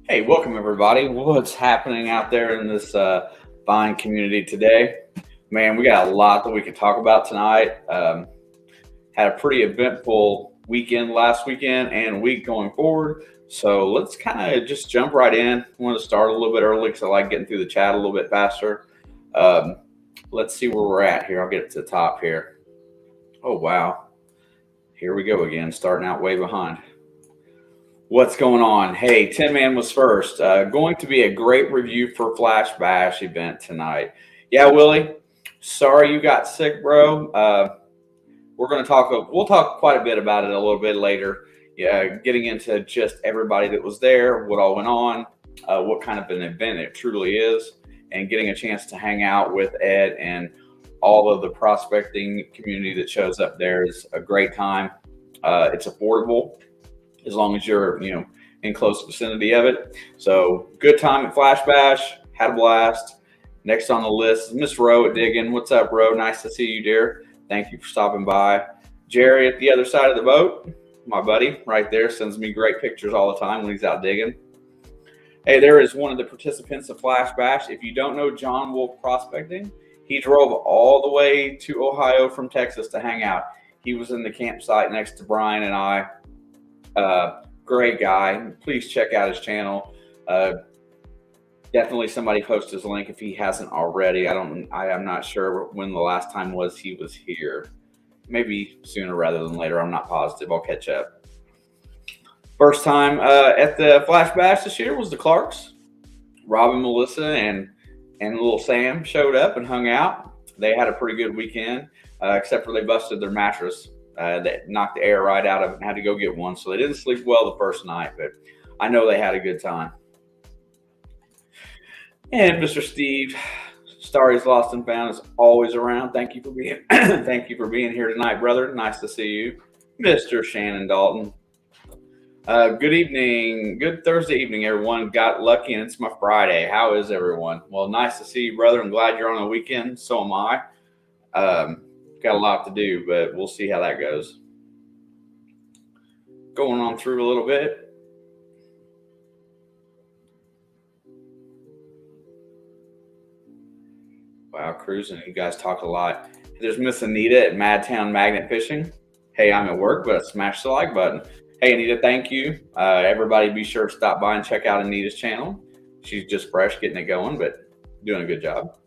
Hey, welcome everybody. What's happening out there in this fine community today? Man, we got a lot that we can talk about tonight. Had a pretty eventful weekend last weekend and week going forward. So let's kind of just jump right in. I want to start a little bit early because I like getting through the chat a little bit faster. Um, let's see where we're at here. I'll get it to the top here. Oh, wow. Here we go again, starting out way behind. What's going on? Hey, Tin Man was first. Going to be a great review for Flash Bash event tonight. Yeah, Willie. Sorry you got sick, bro. We're going to talk. We'll talk quite a bit about it a little bit later. Yeah, getting into just everybody that was there, what all went on, what kind of an event it truly is, and getting a chance to hang out with Ed and all of the prospecting community that shows up there is a great time. It's affordable as long as you're, in close vicinity of it. So good time at Flash Bash. Had a blast. Next on the list is Miss Rowe at Diggin. What's up, Rowe? Nice to see you, dear. Thank you for stopping by. Jerry at the other side of the boat, my buddy right there, sends me great pictures all the time when he's out digging. Hey, there is one of the participants of Flash Bash. If you don't know John Wolf Prospecting, he drove all the way to Ohio from Texas to hang out. He was in the campsite next to Brian and I. Great guy. Please check out his channel. Definitely somebody post his link if he hasn't already. I am not sure when the last time was he was here. Maybe sooner rather than later. I'm not positive. I'll catch up. First time at the Flash Bash this year was the Clarks. Robin, Melissa, and little Sam showed up and hung out. They had a pretty good weekend, except for they busted their mattress. That knocked the air right out of it and had to go get one. So they didn't sleep well the first night, but I know they had a good time. And Mr. Steve, Stories Lost and Found, is always around. Thank you for being thank you for being here tonight, brother. Nice to see you. Mr. Shannon Dalton. Good evening. Good Thursday evening, everyone. Got lucky and it's my Friday. How is everyone? Well, nice to see you, brother. I'm glad you're on a weekend. So am I. Got a lot to do, but we'll see how that goes. Going on through a little bit. Wow, cruising. You guys talk a lot. There's Miss Anita at Madtown Magnet Fishing. Hey, I'm at work, but I smashed the like button. Hey, Anita, thank you. Everybody be sure to stop by and check out Anita's channel. She's just fresh getting it going, but doing a good job.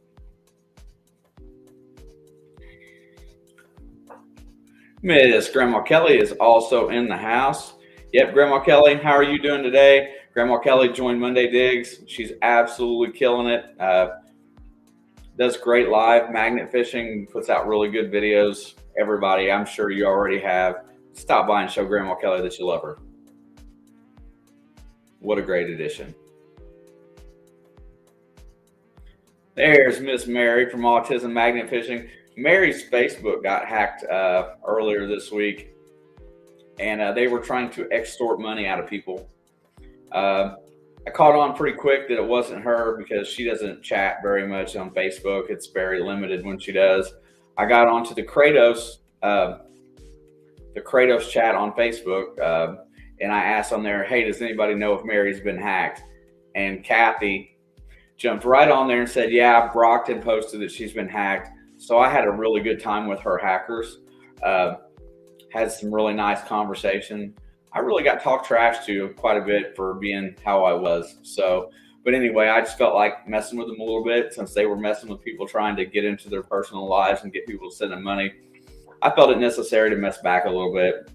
Miss Grandma Kelly is also in the house. Yep, Grandma Kelly, how are you doing today? Grandma Kelly joined Monday Digs. She's absolutely killing it. Does great live magnet fishing, puts out really good videos. Everybody, I'm sure you already have. Stop by and show Grandma Kelly that you love her. What a great addition. There's Miss Mary from Autism Magnet Fishing. Mary's Facebook got hacked earlier this week, and they were trying to extort money out of people. I caught on pretty quick that it wasn't her because she doesn't chat very much on Facebook. It's very limited when she does. I got onto the Kratos chat on Facebook, and I asked on there, hey, does anybody know if Mary's been hacked? And Kathy jumped right on there and said, yeah, Brockton posted that she's been hacked. So I had a really good time with her hackers. Had some really nice conversation. I really got talked trash to quite a bit for being how I was. So, but anyway, I just felt like messing with them a little bit since they were messing with people trying to get into their personal lives and get people to send them money. I felt it necessary to mess back a little bit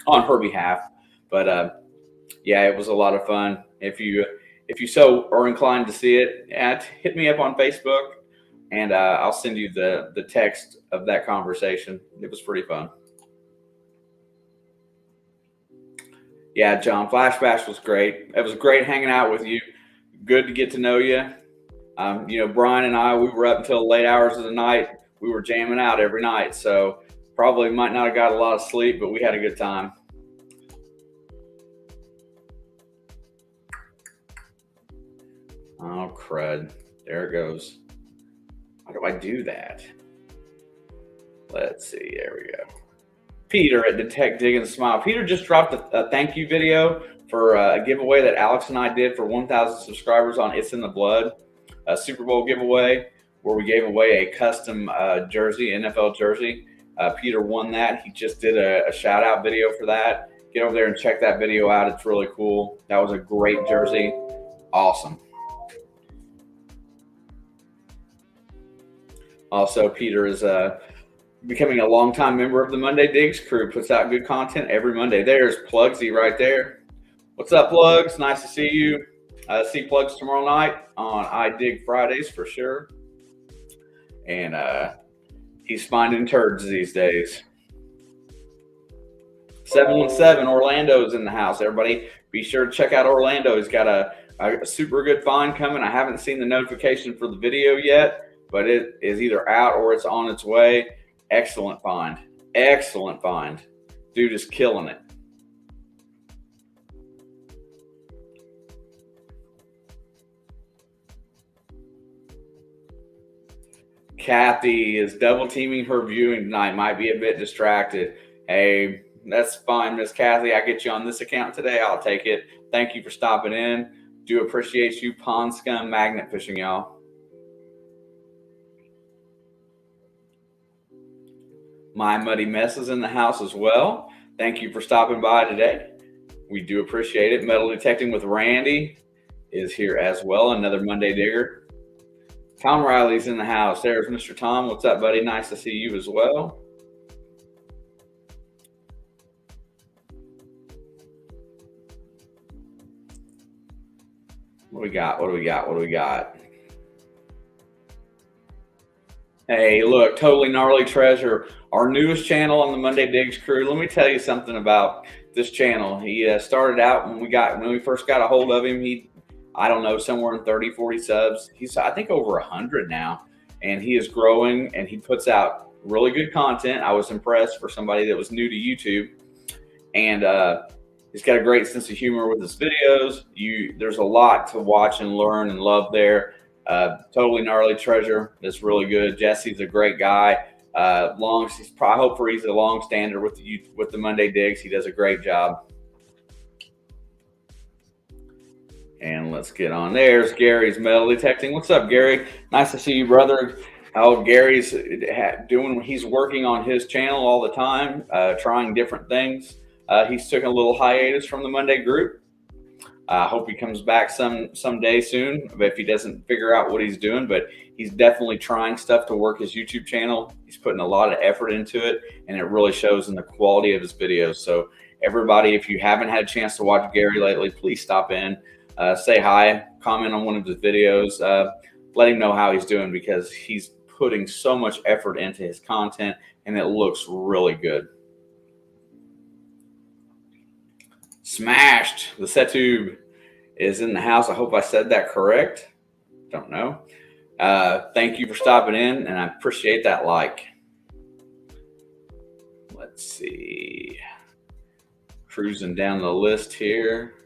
on her behalf. But yeah, it was a lot of fun. If you so are inclined to see it, hit me up on Facebook. And I'll send you the text of that conversation. It was pretty fun. Yeah, John, Flash Bash was great. It was great hanging out with you. Good to get to know you. Brian and I, we were up until late hours of the night. We were jamming out every night. So probably might not have got a lot of sleep, but we had a good time. Oh, crud. There it goes. How do I do that? Let's see. There we go. Peter at Detect Dig and Smile. Peter just dropped a thank you video for a giveaway that Alex and I did for 1,000 subscribers on It's in the Blood, a Super Bowl giveaway where we gave away a custom jersey, NFL jersey. Peter won that. He just did a shout out video for that. Get over there and check that video out. It's really cool. That was a great jersey. Awesome. Also, Peter is becoming a longtime member of the Monday Digs crew. Puts out good content every Monday. There's Plugsy right there. What's up, Plugs? Nice to see you. See Plugs tomorrow night on I Dig Fridays for sure. And he's finding turds these days. 717 Orlando's in the house. Everybody, be sure to check out Orlando. He's got a super good find coming. I haven't seen the notification for the video yet, but it is either out or it's on its way. Excellent find. Excellent find. Dude is killing it. Kathy is double teaming her viewing tonight. Might be a bit distracted. Hey, that's fine, Miss Kathy. I get you on this account today. I'll take it. Thank you for stopping in. Do appreciate you. Pond Scum magnet fishing, y'all. My Muddy Mess is in the house as well. Thank you for stopping by today. We do appreciate it. Metal Detecting with Randy is here as well. Another Monday Digger. Tom Riley's in the house. There's Mr. Tom. What's up, buddy? Nice to see you as well. What do we got? What do we got? What do we got? Hey, look, Totally Gnarly Treasure, our newest channel on the Monday Digs crew. Let me tell you something about this channel. He started out when we first got a hold of him. I don't know, somewhere in 30, 40 subs. He's, I think, over 100 now, and he is growing, and he puts out really good content. I was impressed for somebody that was new to YouTube, and he's got a great sense of humor with his videos. There's a lot to watch and learn and love there. Totally Gnarly Treasure is really good. Jesse's a great guy. I hope he's a long stander with the Monday Digs. He does a great job. And let's get on. There's Gary's Metal Detecting. What's up, Gary? Nice to see you, brother. How Gary's doing. He's working on his channel all the time, trying different things. He's taken a little hiatus from the Monday group. I hope he comes back someday soon, if he doesn't figure out what he's doing. But he's definitely trying stuff to work his YouTube channel. He's putting a lot of effort into it, and it really shows in the quality of his videos. So everybody, if you haven't had a chance to watch Gary lately, please stop in. Say hi, comment on one of his videos, let him know how he's doing, because he's putting so much effort into his content and it looks really good. Smashed, the Setube is in the house. I hope I said that correct. Don't know. Thank you for stopping in, and I appreciate that like. Let's see. Cruising down the list here.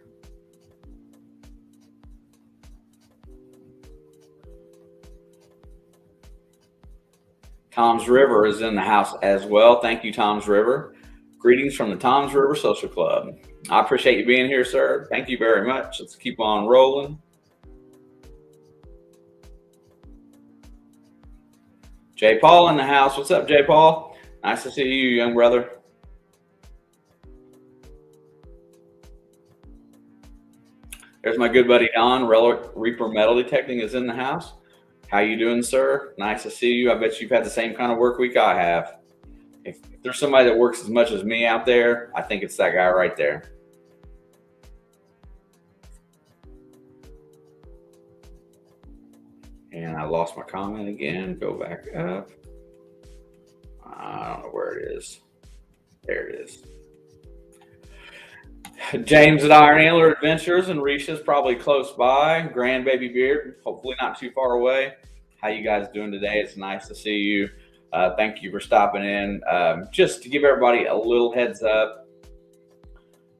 Tom's River is in the house as well. Thank you, Tom's River. Greetings from the Tom's River Social Club. I appreciate you being here, sir. Thank you very much. Let's keep on rolling. Jay Paul in the house. What's up, Jay Paul? Nice to see you, young brother. There's my good buddy Don. Reaper Metal Detecting is in the house. How you doing, sir? Nice to see you. I bet you've had the same kind of work week I have. If there's somebody that works as much as me out there, I think it's that guy right there. And I lost my comment again. Go back up. I don't know where it is. There it is. James at Iron Antler Adventures and Risha's probably close by. Grandbaby Beard, hopefully not too far away. How you guys doing today? It's nice to see you. Thank you for stopping in. Just to give everybody a little heads up,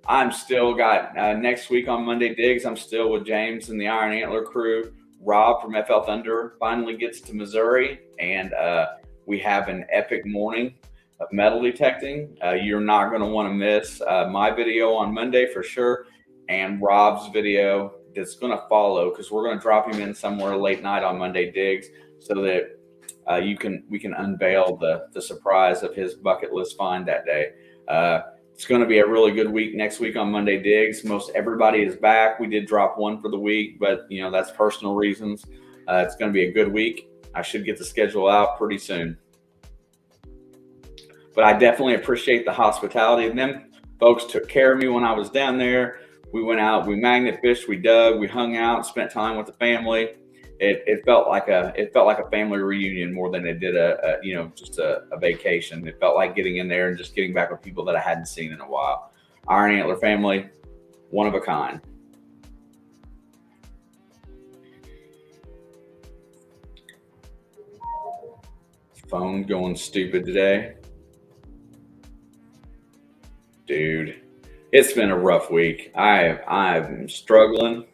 I'm still got next week on Monday Digs, I'm still with James and the Iron Antler crew. Rob from FL Thunder finally gets to Missouri, and we have an epic morning of metal detecting. You're not going to want to miss my video on Monday for sure. and Rob's video that's going to follow, because we're going to drop him in somewhere late night on Monday Digs, so that we can unveil the surprise of his bucket list find that day. It's going to be a really good week next week on Monday Digs. Most everybody is back. We did drop one for the week, but that's personal reasons. It's going to be a good week. I should get the schedule out pretty soon. But I definitely appreciate the hospitality of them. Folks took care of me when I was down there. We went out, we magnet fished, we dug, we hung out, spent time with the family. It felt like a family reunion more than it did just a vacation. It felt like getting in there and just getting back with people that I hadn't seen in a while. Iron Antler family, one of a kind. Phone going stupid today. Dude, it's been a rough week. I'm struggling.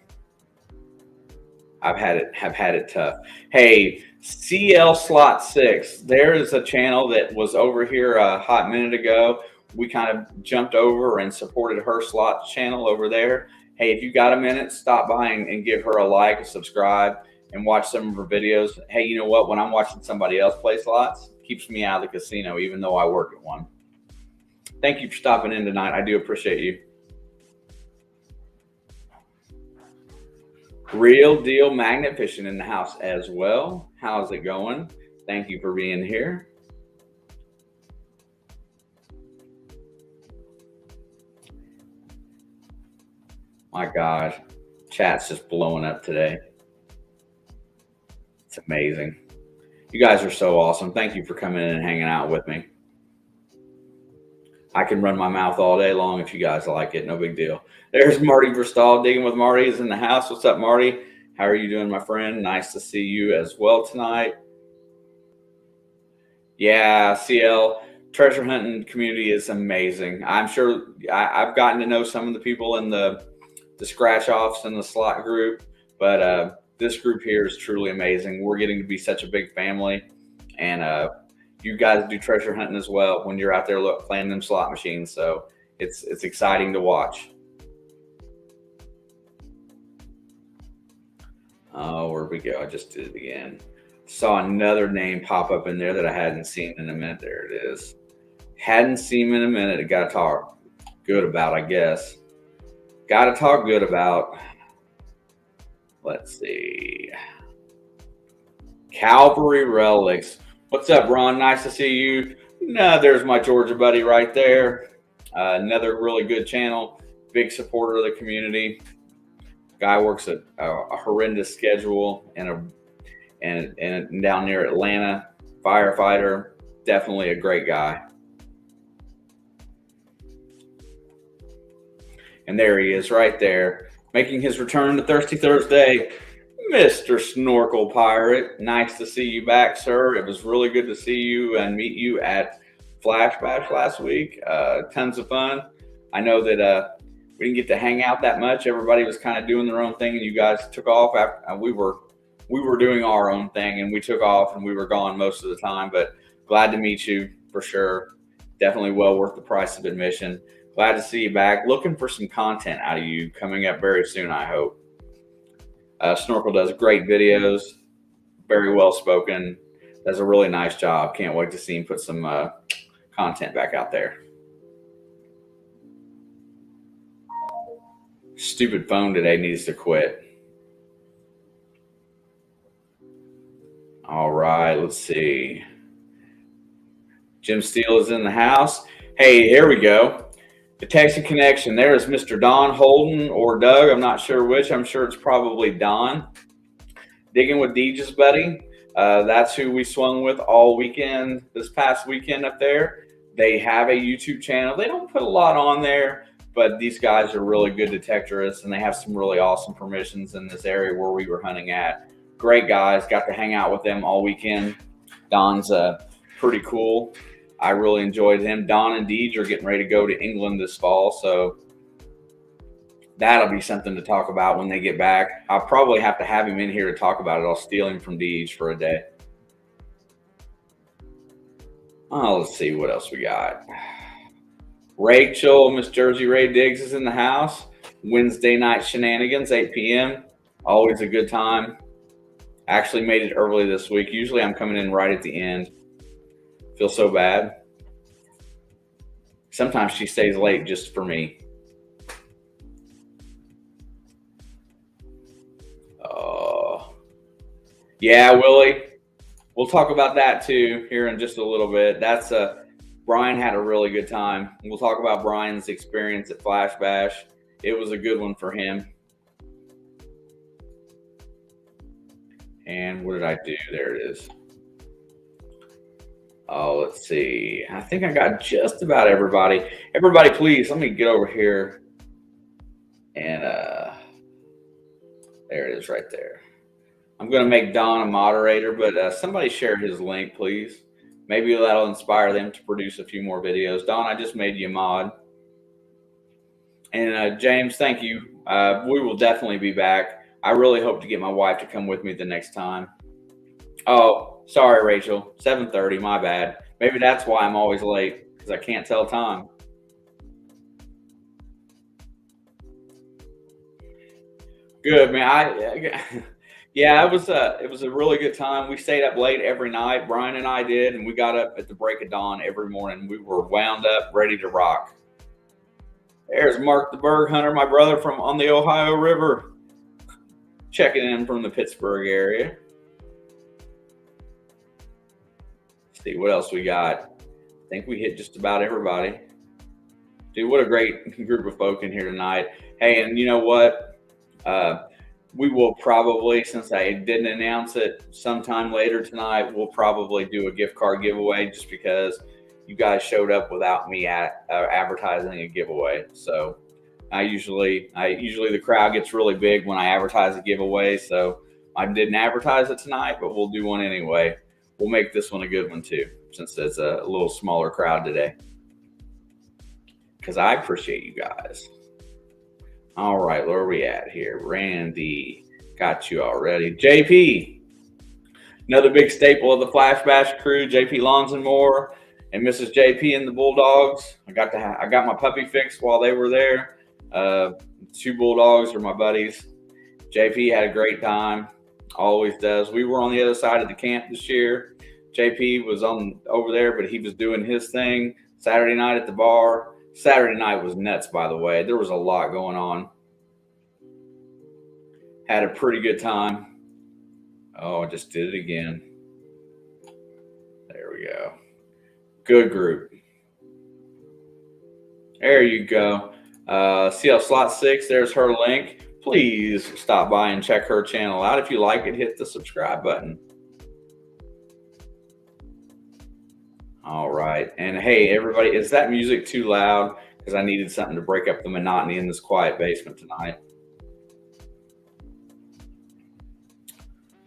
Have had it tough. Hey, CL Slot 6. There is a channel that was over here a hot minute ago. We kind of jumped over and supported her slot channel over there. Hey, if you got a minute, stop by and give her a like, a subscribe, and watch some of her videos. Hey, you know what? When I'm watching somebody else play slots, it keeps me out of the casino, even though I work at one. Thank you for stopping in tonight. I do appreciate you. Real Deal Magnet Fishing in the house as well. How's it going? Thank you for being here. My gosh, chat's just blowing up today. It's amazing. You guys are so awesome. Thank you for coming in and hanging out with me. I can run my mouth all day long if you guys like it. No big deal. There's Marty Bristol. Digging with Marty is in the house. What's up, Marty? How are you doing, my friend? Nice to see you as well tonight. Yeah, CL, treasure hunting community is amazing. I'm sure I've gotten to know some of the people in the scratch offs and the slot group, but this group here is truly amazing. We're getting to be such a big family, and you guys do treasure hunting as well when you're out there playing them slot machines. So it's exciting to watch. Oh, where we go? I just did it again. Saw another name pop up in there that I hadn't seen in a minute. There it is. Hadn't seen him in a minute. I got to talk good about, I guess. Got to talk good about. Let's see. Calvary Relics. What's up, Ron? Nice to see you. No, there's my Georgia buddy right there. Another really good channel. Big supporter of the community. Guy works a horrendous schedule and down near Atlanta. Firefighter. Definitely a great guy. And there he is right there, making his return to Thirsty Thursday. Mr. Snorkel Pirate, nice to see you back, sir. It was really good to see you and meet you at Flash Bash last week. Tons of fun. I know that we didn't get to hang out that much. Everybody was kind of doing their own thing, and you guys took off. After we were doing our own thing, and we took off, and we were gone most of the time. But glad to meet you for sure. Definitely well worth the price of admission. Glad to see you back. Looking for some content out of you coming up very soon, I hope. Snorkel does great videos, very well spoken, does a really nice job. Can't wait to see him put some content back out there. Stupid phone today needs to quit. All right, let's see. Jim Steele is in the house. Hey, here we go. The Texas Connection. There is Mr. Don Holden or Doug. I'm not sure which. I'm sure it's probably Don. Digging with Deej's buddy. That's who we swung with all weekend, this past weekend up there. They have a YouTube channel. They don't put a lot on there, but these guys are really good detectorists, and they have some really awesome permissions in this area where we were hunting at. Great guys. Got to hang out with them all weekend. Don's pretty cool. I really enjoyed him. Don and Deej are getting ready to go to England this fall, so that'll be something to talk about when they get back. I'll probably have to have him in here to talk about it. I'll steal him from Deej for a day. Oh, let's see what else we got. Rachel, Miss Jersey Ray Diggs is in the house. Wednesday night shenanigans, 8 p.m. Always a good time. Actually made it early this week. Usually I'm coming in right at the end. Feel so bad. Sometimes she stays late just for me. Yeah, Willie. We'll talk about that too here in just a little bit. That's Brian had a really good time. We'll talk about Brian's experience at Flash Bash. It was a good one for him. And what did I do? There it is. Oh, let's see. I think I got just about everybody. Everybody, please, let me get over here. And there it is right there. I'm going to make Don a moderator, but somebody share his link, please. Maybe that'll inspire them to produce a few more videos. Don, I just made you a mod. And James, thank you. We will definitely be back. I really hope to get my wife to come with me the next time. Oh, sorry, Rachel. 7:30, my bad. Maybe that's why I'm always late, because I can't tell time. Good, man. Yeah, it was a really good time. We stayed up late every night. Brian and I did, and we got up at the break of dawn every morning. We were wound up, ready to rock. There's Mark the Berg Hunter, my brother from on the Ohio River, checking in from the Pittsburgh area. Let's see what else we got. I think we hit just about everybody. Dude, what a great group of folk in here tonight. Hey, and you know what? We will probably, since I didn't announce it, sometime later tonight, we'll probably do a gift card giveaway just because you guys showed up without me advertising a giveaway. So usually the crowd gets really big when I advertise a giveaway. So I didn't advertise it tonight, but we'll do one anyway. We'll make this one a good one too, since it's a little smaller crowd today. Because I appreciate you guys. All right, where are we at here? Randy, got you already. JP, another big staple of the Flash Bash crew. JP Lawns and More, and Mrs. JP and the Bulldogs. I got my puppy fixed while they were there. 2 Bulldogs are my buddies. JP had a great time, always does. We were on the other side of the camp this year. JP was over there, but he was doing his thing. Saturday night at the bar. Saturday night was nuts, by the way. There was a lot going on. Had a pretty good time. Oh, I just did it again. There we go. Good group. There you go. CL Slot 6, there's her link. Please stop by and check her channel out. If you like it, hit the subscribe button. All right. And hey, everybody, is that music too loud? Because I needed something to break up the monotony in this quiet basement tonight.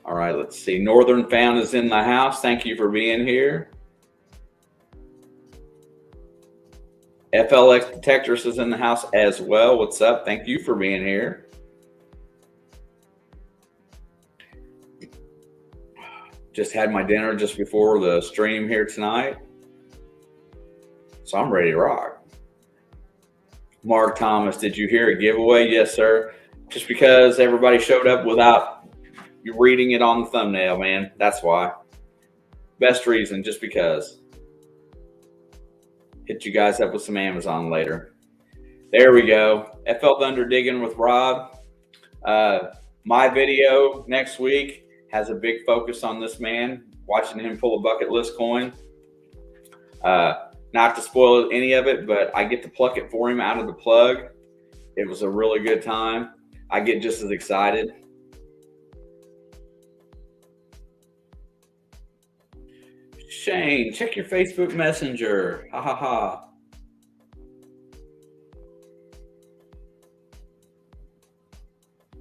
All right, let's see. Northern Found is in the house. Thank you for being here. FLX Detectors is in the house as well. What's up? Thank you for being here. Just had my dinner just before the stream here tonight. So I'm ready to rock. Mark Thomas, did you hear a giveaway? Yes, sir. Just because everybody showed up without you reading it on the thumbnail, man. That's why. Best reason, just because. Hit you guys up with some Amazon later. There we go. FL Thunder Digging with Rob. My video next week has a big focus on this man, watching him pull a bucket list coin. Not to spoil any of it, but I get to pluck it for him out of the plug. It was a really good time. I get just as excited. Shane, check your Facebook Messenger. Ha ha ha.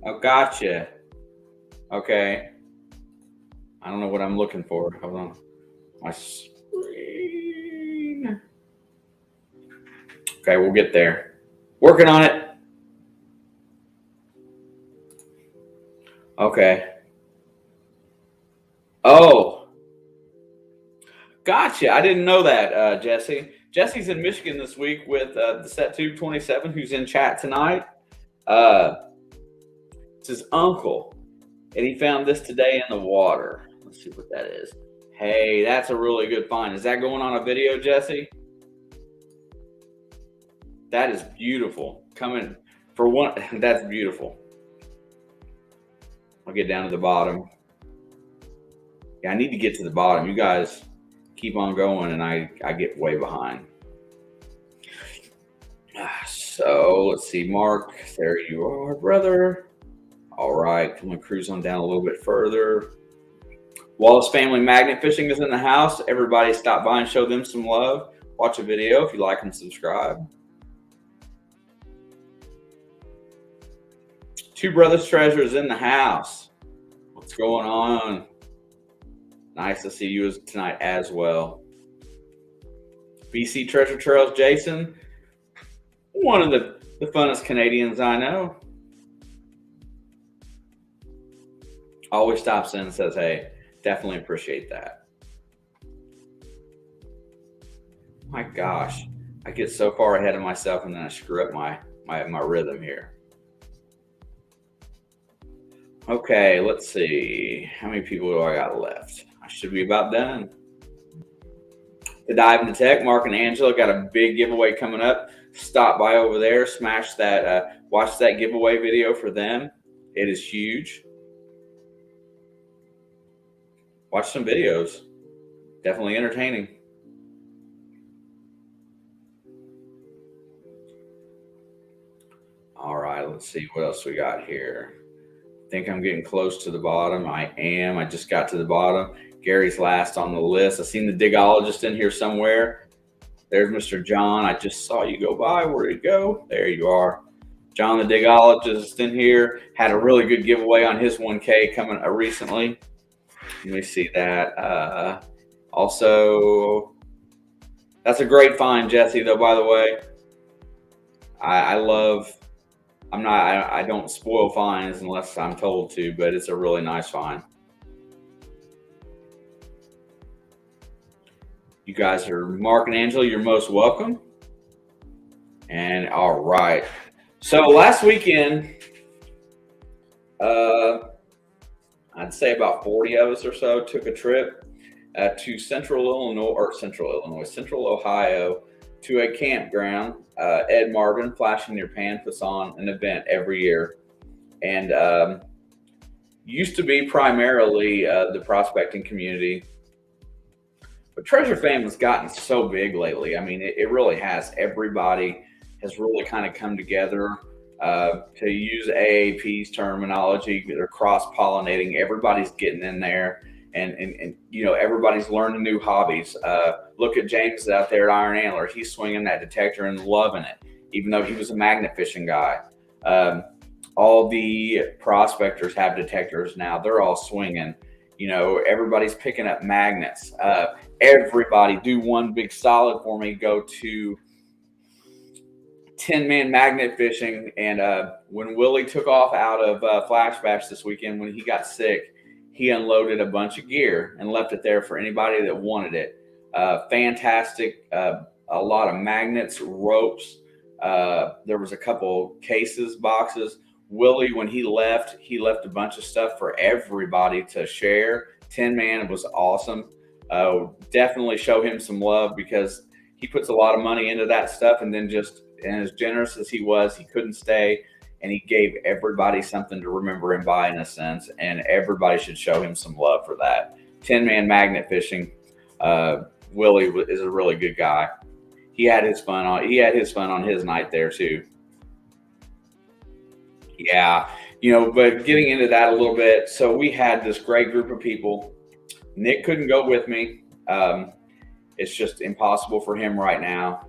Oh, gotcha. Okay. I don't know what I'm looking for. Hold on. My screen. Okay, we'll get there. Working on it. Okay. Oh. Gotcha. I didn't know that, Jesse. Jesse's in Michigan this week with the Set Tube 27, who's in chat tonight. Uh, it's his uncle, and he found this today in the water. Let's see what that is. Hey, that's a really good find. Is that going on a video, Jesse? That is beautiful. Coming for one, that's beautiful. I'll get down to the bottom. Yeah, I need to get to the bottom. You guys keep on going, and I get way behind. So let's see, Mark. There you are, brother. All right, I'm gonna cruise on down a little bit further. Wallace Family Magnet Fishing is in the house. Everybody stop by and show them some love. Watch a video if you like and subscribe. Two Brothers Treasures in the house. What's going on? Nice to see you tonight as well. BC Treasure Trails, Jason. One of the funnest Canadians I know. Always stops in and says, hey, definitely appreciate that. My gosh, I get so far ahead of myself and then I screw up my rhythm here. Okay, let's see. How many people do I got left? I should be about done. To dive into tech, Mark and Angela got a big giveaway coming up. Stop by over there, smash that, watch that giveaway video for them. It is huge. Watch some videos. Definitely entertaining. All right, let's see what else we got here. I think I'm getting close to the bottom. I am. I just got to the bottom. Gary's last on the list. I seen the digologist in here somewhere. There's Mr. John. I just saw you go by. Where'd you go? There you are. John the digologist in here. Had a really good giveaway on his 1K coming recently. Let me see that. Also, that's a great find, Jesse, though, by the way. I don't spoil finds unless I'm told to, but it's a really nice find. You guys are, Mark and Angela, you're most welcome. And all right. So last weekend, I'd say about 40 of us or so took a trip to Central Ohio, to a campground. Ed Marvin, Flash in Your Pan, puts on an event every year. And used to be primarily the prospecting community. But Treasure Fam has gotten so big lately. I mean, it really has. Everybody has really kind of come together. To use AAP's terminology, they're cross-pollinating. Everybody's getting in there, and you know, everybody's learning new hobbies. Look at James out there at Iron Antler. He's swinging that detector and loving it, even though he was a magnet fishing guy. All the prospectors have detectors now. They're all swinging. You know, everybody's picking up magnets. Everybody do one big solid for me. Go to 10-man magnet fishing. And when Willie took off out of Flash Bash this weekend, when he got sick, he unloaded a bunch of gear and left it there for anybody that wanted it. Fantastic. A lot of magnets, ropes. There was a couple cases, boxes. Willie, when he left a bunch of stuff for everybody to share. 10-man was awesome. Definitely show him some love, because he puts a lot of money into that stuff, and then just, and as generous as he was, he couldn't stay, and he gave everybody something to remember him by, in a sense, and everybody should show him some love for that. 10-man magnet fishing. Willie is a really good guy. He had his fun on his night there too. Yeah, you know, but getting into that a little bit. So we had this great group of people. Nick couldn't go with me. It's just impossible for him right now.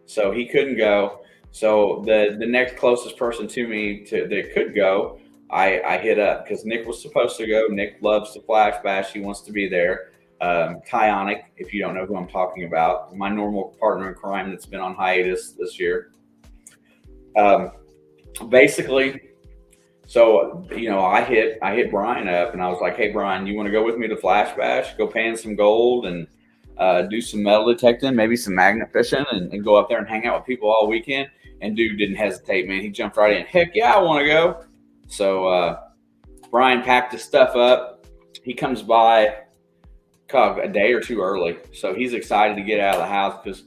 So he couldn't go. So the next closest person to me that could go, I hit up, because Nick was supposed to go. Nick loves the Flash Bash. He wants to be there. Tyonic, if you don't know who I'm talking about, my normal partner in crime that's been on hiatus this year. Basically, so, you know, I hit Brian up, and I was like, hey, Brian, you want to go with me to Flash Bash, go pan some gold, and do some metal detecting, maybe some magnet fishing, and go up there and hang out with people all weekend? And dude didn't hesitate, man. He jumped right in. Heck yeah, I want to go. So Brian packed his stuff up. He comes by a day or two early. So he's excited to get out of the house because,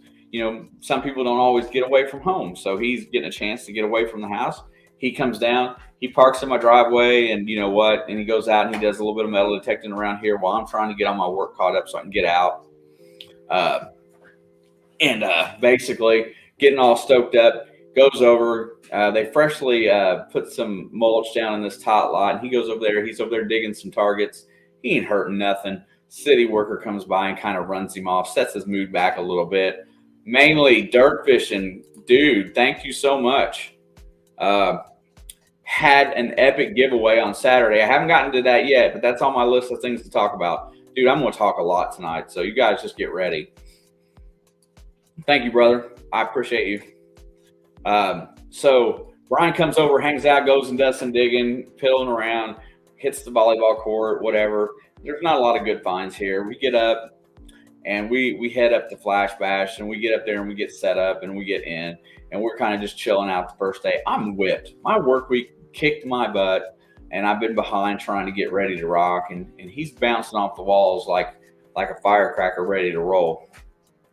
some people don't always get away from home. So he's getting a chance to get away from the house. He comes down, he parks in my driveway, and you know what? And he goes out and he does a little bit of metal detecting around here while I'm trying to get all my work caught up so I can get out. And basically getting all stoked up, goes over. They freshly put some mulch down in this tot lot, and he goes over there. He's over there digging some targets. He ain't hurting nothing. City worker comes by and kind of runs him off, sets his mood back a little bit. Mainly dirt fishing. Dude, thank you so much. Had an epic giveaway on Saturday. I haven't gotten to that yet, but that's on my list of things to talk about. Dude, I'm going to talk a lot tonight, so you guys just get ready. Thank you, brother. I appreciate you. So Brian comes over, hangs out, goes and does some digging, piddling around, hits the volleyball court, whatever. There's not a lot of good finds here. We get up and we head up to Flash Bash, and we get up there and we get set up and we get in, and we're kind of just chilling out the first day. I'm whipped. My work week kicked my butt, and I've been behind trying to get ready to rock, and he's bouncing off the walls like a firecracker ready to roll.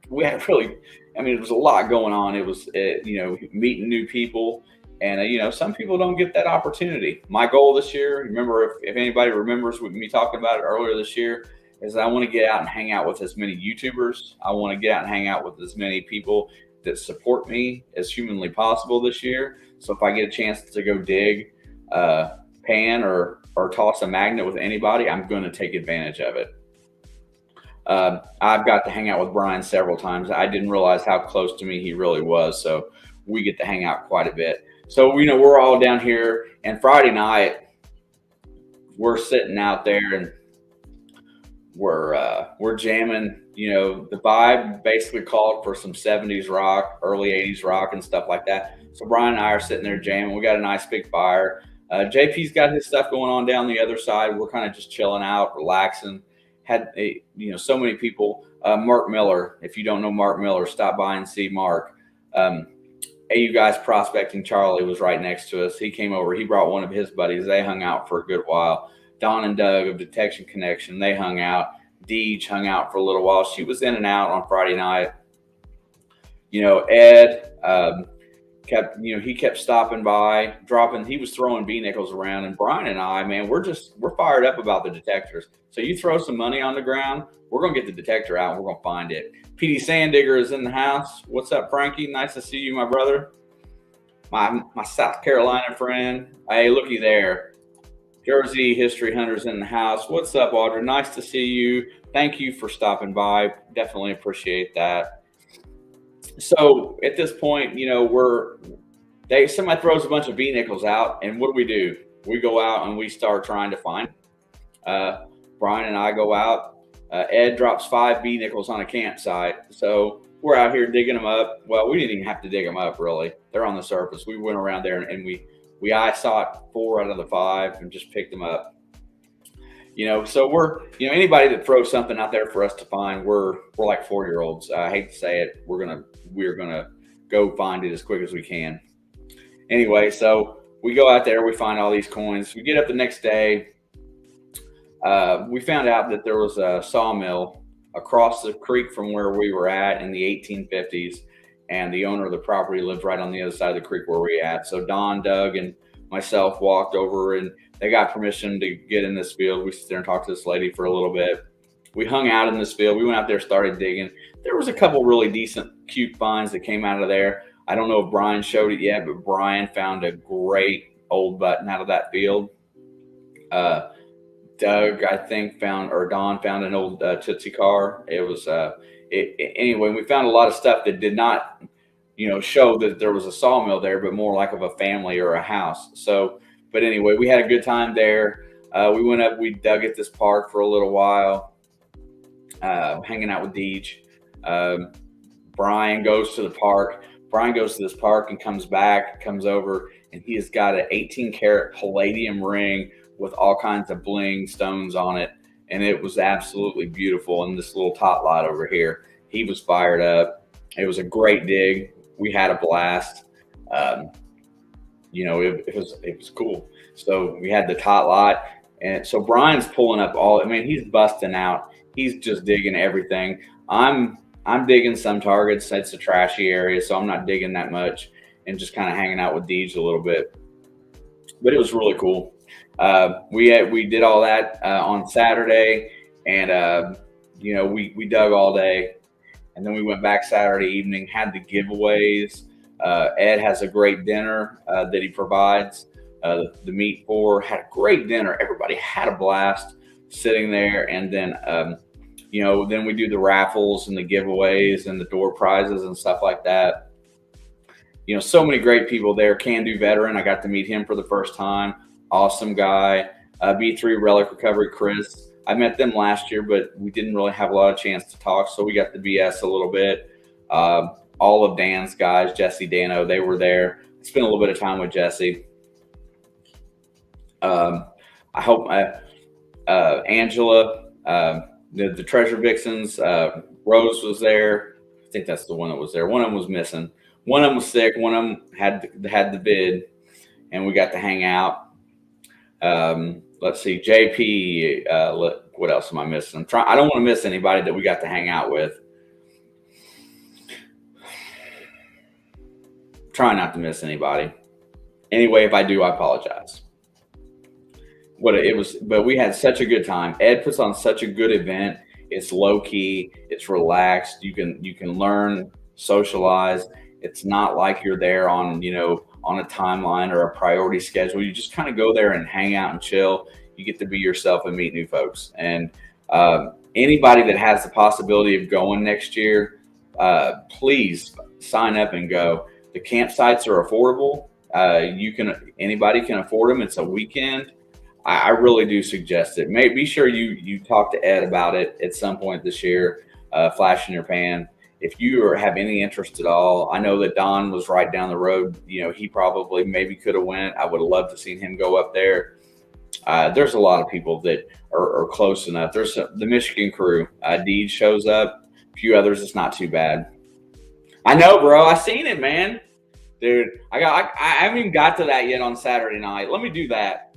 We had there was a lot going on. It was, meeting new people, and, some people don't get that opportunity. My goal this year, remember, if anybody remembers with me talking about it earlier this year, is that I want to get out and hang out with as many YouTubers. I want to get out and hang out with as many people that support me as humanly possible this year. So if I get a chance to go dig, pan or toss a magnet with anybody, I'm going to take advantage of it. I've got to hang out with Brian several times. I didn't realize how close to me he really was. So we get to hang out quite a bit. So, we're all down here, and Friday night we're sitting out there and we're jamming. The vibe basically called for some 70s rock, early 80s rock and stuff like that. So Brian and I are sitting there jamming. We got a nice big fire. JP's got his stuff going on down the other side. We're kind of just chilling out, relaxing. Had so many people. Mark Miller, if you don't know Mark Miller, stop by and see Mark. AU Guys Prospecting Charlie was right next to us. He came over. He brought one of his buddies. They hung out for a good while. Don and Doug of Detection Connection, they hung out. Deej hung out for a little while. She was in and out on Friday night. Ed kept stopping by, dropping. He was throwing B nickels around, and Brian and I, man, we're fired up about the detectors. So you throw some money on the ground, we're gonna get the detector out, and we're gonna find it. PD Sandigger is in the house. What's up, Frankie? Nice to see you, my brother. My South Carolina friend. Hey, looky there. Jersey History Hunters in the house. What's up, Audrey? Nice to see you. Thank you for stopping by. Definitely appreciate that. So at this point, somebody throws a bunch of B nickels out, and what do? We go out and we start trying to find. Brian and I go out. Ed drops 5 B nickels on a campsite. So we're out here digging them up. Well, we didn't even have to dig them up, really. They're on the surface. We went around there and we eye sought 4 out of the 5 and just picked them up. So we're, anybody that throws something out there for us to find, we're like 4-year-olds. I hate to say it. We're gonna go find it as quick as we can. Anyway, so we go out there, we find all these coins. We get up the next day. We found out that there was a sawmill across the creek from where we were at in the 1850s, and the owner of the property lived right on the other side of the creek where we at. So Don, Doug, and myself walked over, and they got permission to get in this field. We sit there and talked to this lady for a little bit. We hung out in this field. We went out there, started digging. There was a couple really decent, cute finds that came out of there. I don't know if Brian showed it yet, but Brian found a great old button out of that field. Doug, I think, Don found an old Tootsie car. It was, anyway, we found a lot of stuff that did not, show that there was a sawmill there, but more like of a family or a house. So, but anyway, we had a good time there. We went up, we dug at this park for a little while, hanging out with Deej. Brian goes to the park. Brian goes to this park and comes over, and he has got an 18-karat palladium ring with all kinds of bling stones on it. And it was absolutely beautiful in this little tot lot over here. He was fired up. It was a great dig. We had a blast. Um, it was cool. So we had the tot lot, and so Brian's pulling up all. I mean, he's busting out. He's just digging everything. I'm digging some targets. It's a trashy area, so I'm not digging that much, and just kind of hanging out with Deej a little bit. But it was really cool. We did all that on Saturday, and we dug all day, and then we went back Saturday evening, had the giveaways. Ed has a great dinner that he provides the meat for. Had a great dinner. Everybody had a blast sitting there, and then then we do the raffles and the giveaways and the door prizes and stuff like that. So many great people there. Can Do veteran, I got to meet him for the first time. Awesome guy. B3 Relic Recovery Chris. I met them last year, but we didn't really have a lot of chance to talk, so we got to BS a little bit. All of Dan's guys, Jesse, Dano, they were there. Spent a little bit of time with Jesse. I hope Angela, the Treasure Vixens, Rose was there. I think that's the one that was there. One of them was missing. One of them was sick. One of them had the vid, and we got to hang out. Let's see, JP. What else am I missing? I don't want to miss anybody that we got to hang out with. Try not to miss anybody. Anyway, if I do, I apologize. But we had such a good time. Ed puts on such a good event. It's low key. It's relaxed. You can learn, socialize. It's not like you're there on a timeline or a priority schedule. You just kind of go there and hang out and chill. You get to be yourself and meet new folks. And anybody that has the possibility of going next year, please sign up and go. The campsites are affordable. Anybody can afford them. It's a weekend. I really do suggest it. Be sure you talk to Ed about it at some point this year. Flash in your pan. If you have any interest at all, I know that Don was right down the road. He probably maybe could have went. I would have loved to seen him go up there. There's a lot of people that are close enough. There's the Michigan crew. Deed shows up. A few others. It's not too bad. I know, bro. I seen it, man. Dude, I haven't even got to that yet on Saturday night. Let me do that.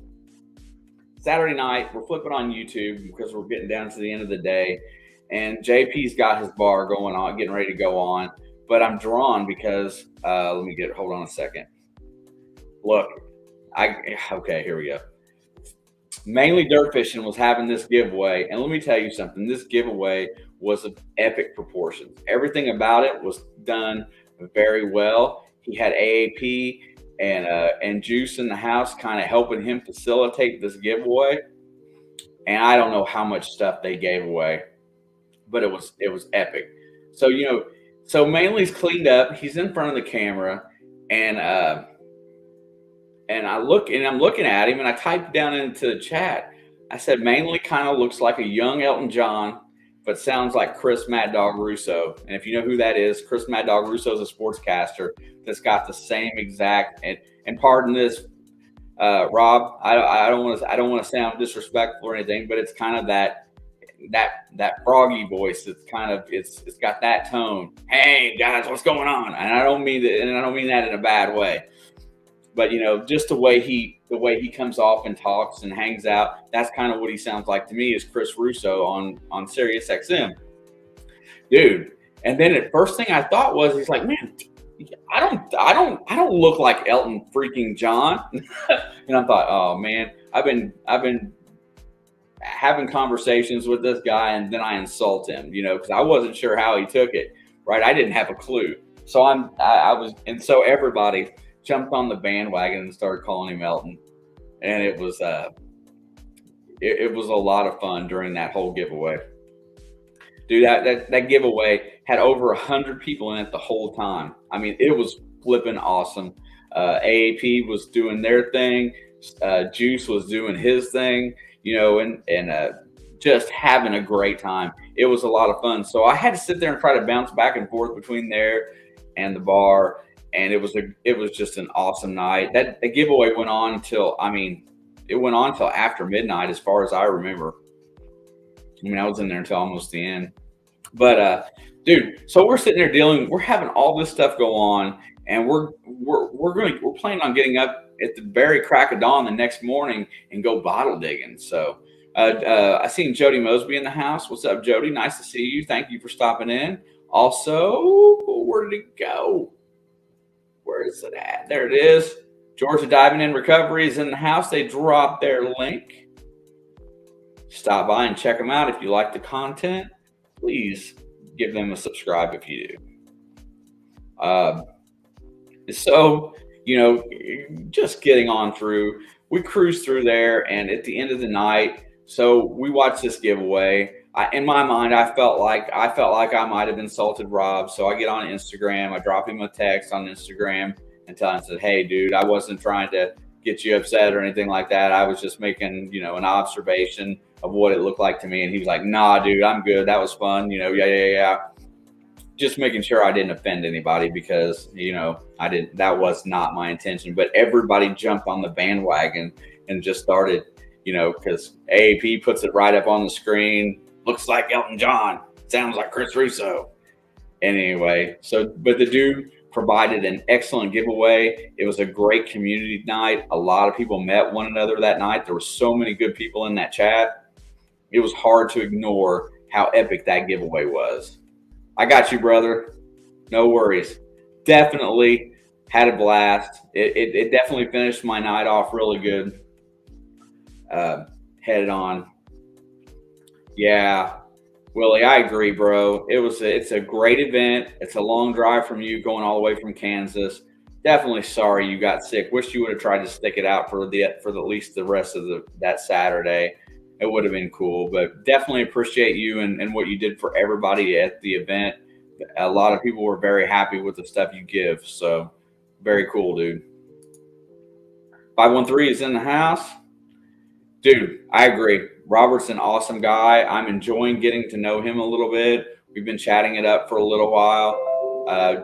Saturday night, we're flipping on YouTube because we're getting down to the end of the day. And JP's got his bar going on, getting ready to go on. But I'm drawn because, hold on a second. Look, okay, here we go. Mainly Dirt Fishing was having this giveaway. And let me tell you something. This giveaway was of epic proportions. Everything about it was done very well. He had AAP and Juice in the house kind of helping him facilitate this giveaway. And I don't know how much stuff they gave away, but it was epic. So, so Mainly's cleaned up. He's in front of the camera, and I'm looking at him, and I typed down into the chat. I said, Mainly kind of looks like a young Elton John, but sounds like Chris Mad Dog Russo. And if you know who that is, Chris Mad Dog Russo is a sportscaster that's got the same exact, and pardon this, Rob, I don't want to sound disrespectful or anything, but it's kind of that froggy voice. It's kind of it's got that tone. Hey guys, what's going on? And I don't mean that in a bad way. But just the way he comes off and talks and hangs out, that's kind of what he sounds like to me, is Chris Russo on Sirius XM. Dude. And then the first thing I thought was, he's like, man, I don't look like Elton freaking John. And I thought, oh man, I've been having conversations with this guy, and then I insult him, because I wasn't sure how he took it. Right. I didn't have a clue. So so everybody jumped on the bandwagon and started calling him Elton. And it was it was a lot of fun during that whole giveaway. Dude, that giveaway had over 100 people in it the whole time. I mean, it was flipping awesome. AAP was doing their thing. Juice was doing his thing, and just having a great time. It was a lot of fun. So I had to sit there and try to bounce back and forth between there and the bar. And it was just an awesome night. That the giveaway went on until after midnight, as far as I remember. I was in there until almost the end. But dude, so we're sitting there we're having all this stuff go on, and we're planning on getting up at the very crack of dawn the next morning and go bottle digging. So I seen Jody Mosby in the house. What's up, Jody? Nice to see you. Thank you for stopping in. Also, where did it go? Where is it at? There it is. Georgia Diving in Recovery is in the house. They dropped their link. Stop by and check them out. If you like the content, please give them a subscribe if you do. So, just getting on through, we cruised through there, and at the end of the night, so we watched this giveaway. In my mind, I felt like I might have insulted Rob. So I get on Instagram, I drop him a text on Instagram and tell him, said, "Hey, dude, I wasn't trying to get you upset or anything like that. I was just making, an observation of what it looked like to me." And he was like, "Nah, dude, I'm good. That was fun. Yeah. Just making sure I didn't offend anybody because, I didn't, that was not my intention." But everybody jumped on the bandwagon and just started, because AAP puts it right up on the screen. Looks like Elton John. Sounds like Chris Russo. Anyway, but the dude provided an excellent giveaway. It was a great community night. A lot of people met one another that night. There were so many good people in that chat. It was hard to ignore how epic that giveaway was. I got you, brother. No worries. Definitely had a blast. It definitely finished my night off really good. Headed on. Yeah, Willie, I agree, bro. It's a great event. It's a long drive from you going all the way from Kansas. Definitely sorry you got sick. Wish you would have tried to stick it out for at least the rest of that Saturday. It would have been cool, but definitely appreciate you and what you did for everybody at the event. A lot of people were very happy with the stuff you give. So very cool, dude. 513 is in the house. Dude, I agree. Robert's an awesome guy. I'm enjoying getting to know him a little bit. We've been chatting it up for a little while.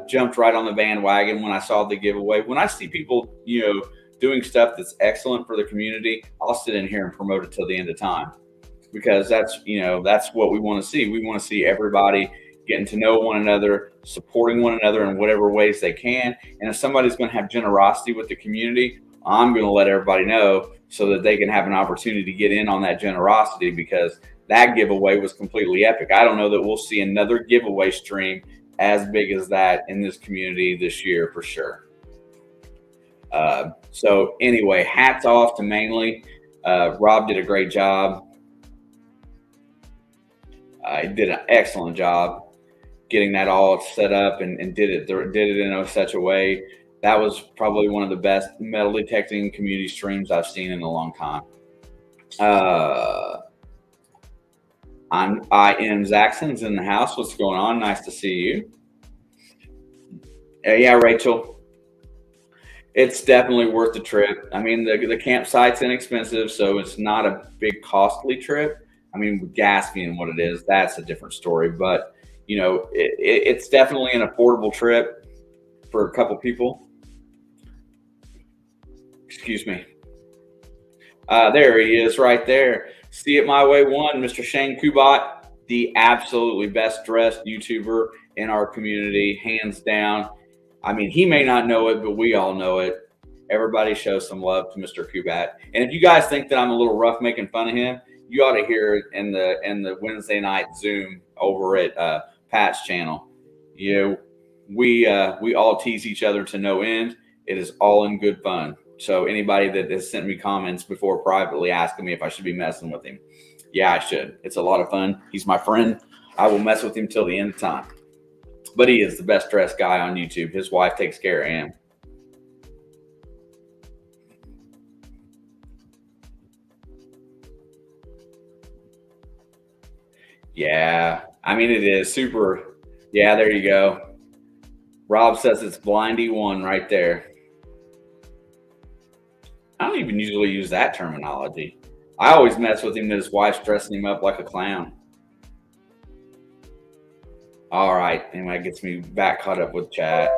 Jumped right on the bandwagon when I saw the giveaway. When I see people, doing stuff that's excellent for the community, I'll sit in here and promote it till the end of time, because that's what we want to see. We want to see everybody getting to know one another, supporting one another in whatever ways they can. And if somebody's going to have generosity with the community, I'm going to let everybody know so that they can have an opportunity to get in on that generosity, because that giveaway was completely epic. I don't know that we'll see another giveaway stream as big as that in this community this year for sure. So anyway, hats off to Mainly. Rob did a great job. He did an excellent job getting that all set up and did it in such a way. That was probably one of the best metal detecting community streams I've seen in a long time. I am Zaxon's in the house. What's going on? Nice to see you. Yeah, Rachel. It's definitely worth the trip. I mean, the campsite's inexpensive, so it's not a big costly trip. I mean, with gas being what it is, that's a different story. But, it's definitely an affordable trip for a couple people. Excuse me. There he is right there. See it my way one, Mr. Shane Kubat, the absolutely best dressed YouTuber in our community, hands down. I mean, he may not know it, but we all know it. Everybody show some love to Mr. Kubat. And if you guys think that I'm a little rough making fun of him, you ought to hear it in the Wednesday night Zoom over at Pat's channel. We all tease each other to no end. It is all in good fun. So anybody that has sent me comments before privately asking me if I should be messing with him, yeah, I should. It's a lot of fun. He's my friend. I will mess with him till the end of time. But he is the best dressed guy on YouTube. His wife takes care of him. Yeah, I mean, it is super. Yeah, there you go. Rob says it's Blindy One right there. I don't even usually use that terminology. I always mess with him that his wife's dressing him up like a clown. All right. Anyway, that gets me back caught up with chat.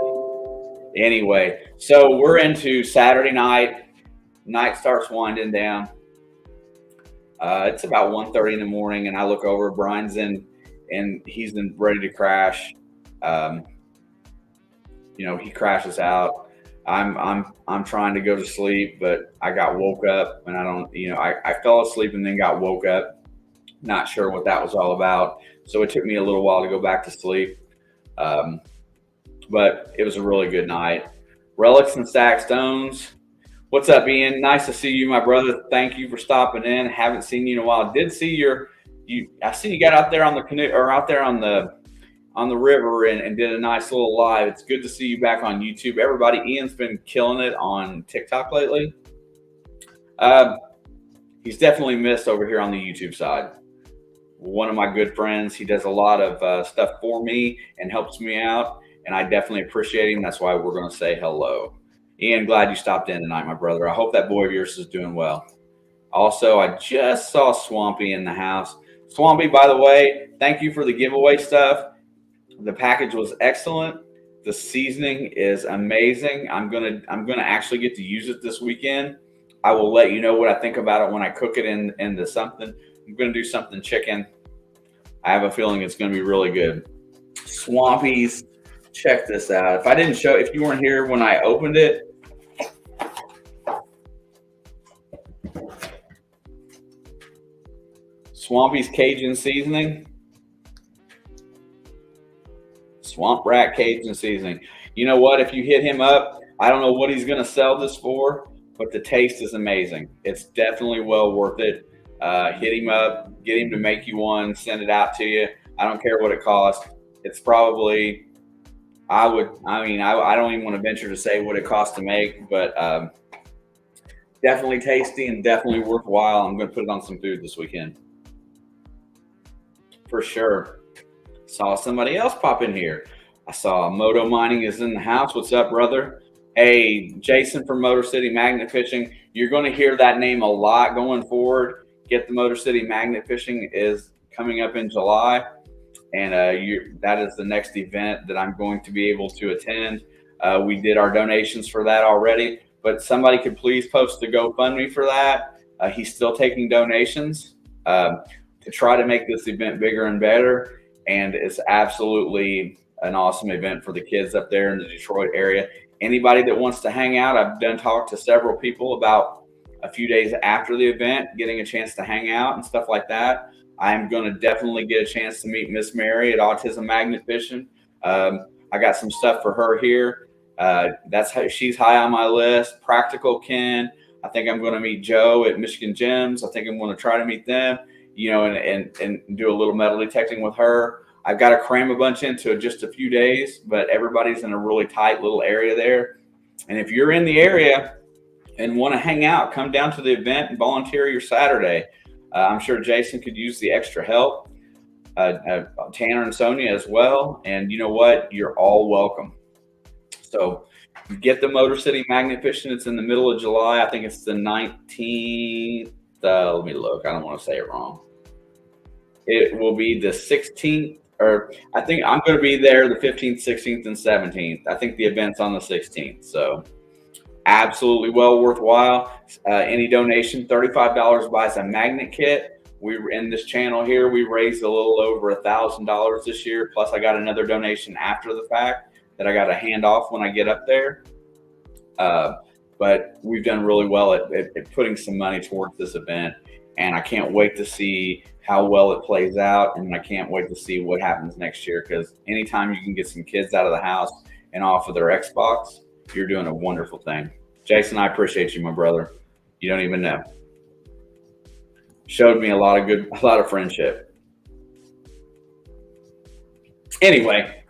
Anyway, so we're into Saturday night. Night starts winding down. It's about 1:30 in the morning, and I look over. Brian's in, and he's ready to crash. he crashes out. I'm trying to go to sleep, but I got woke up, and I don't, I fell asleep and then got woke up. Not sure what that was all about. So it took me a little while to go back to sleep. Um, but it was a really good night. Relics and Stack Stones. What's up, Ian? Nice to see you, my brother. Thank you for stopping in. Haven't seen you in a while. Did see you. I see you got out there on the canoe or out there on the river and did a nice little live. It's good to see you back on YouTube. Everybody, Ian's been killing it on TikTok lately. He's definitely missed over here on the YouTube side. One of my good friends. He does a lot of stuff for me and helps me out, and I definitely appreciate him. That's why we're going to say hello. Ian, glad you stopped in tonight, my brother. I hope that boy of yours is doing well. Also, I just saw Swampy in the house. Swampy, by the way, thank you for the giveaway stuff. The package was excellent. The seasoning is amazing. I'm gonna actually get to use it this weekend. I will let you know what I think about it when I cook it into something. I'm gonna do something chicken. I have a feeling it's gonna be really good. Swampies, check this out. If you weren't here when I opened it, Swampy's Cajun seasoning. Swamp Rat Cajun seasoning. You know what? If you hit him up, I don't know what he's going to sell this for, but the taste is amazing. It's definitely well worth it. Hit him up, get him to make you one, send it out to you. I don't care what it costs. It's probably, I don't even want to venture to say what it costs to make, but definitely tasty and definitely worthwhile. I'm going to put it on some food this weekend. For sure. Saw somebody else pop in here. I saw Moto Mining is in the house. What's up, brother? Hey, Jason from Motor City Magnet Fishing. You're going to hear that name a lot going forward. Get the Motor City Magnet Fishing is coming up in July, and that is the next event that I'm going to be able to attend. We did our donations for that already, but somebody could please post the GoFundMe for that. He's still taking donations to try to make this event bigger and better. And it's absolutely an awesome event for the kids up there in the Detroit area. Anybody that wants to hang out, I've done talk to several people about a few days after the event, getting a chance to hang out and stuff like that. I'm going to definitely get a chance to meet Miss Mary at Autism Magnet Fishing. I got some stuff for her here. She's high on my list. Practical Ken. I think I'm going to meet Joe at Michigan Gems. I think I'm going to try to meet them. And do a little metal detecting with her. I've got to cram a bunch into just a few days, but everybody's in a really tight little area there. And if you're in the area and want to hang out, come down to the event and volunteer your Saturday. I'm sure Jason could use the extra help. Tanner and Sonia as well. And you know what? You're all welcome. So get the Motor City Magnet Fishing. It's in the middle of July. I think it's the 19th. Let me look. I don't want to say it wrong. It will be the 16th, or I think I'm going to be there the 15th, 16th, and 17th. I think the event's on the 16th. So absolutely well worthwhile. Any donation, $35 buys a magnet kit. We were in this channel here. We raised a little over $1,000 this year. Plus I got another donation after the fact that I got to hand off when I get up there. But we've done really well at putting some money towards this event. And I can't wait to see how well it plays out. And I can't wait to see what happens next year, because anytime you can get some kids out of the house and off of their Xbox, you're doing a wonderful thing. Jason, I appreciate you, my brother. You don't even know. Showed me a lot of friendship. Anyway,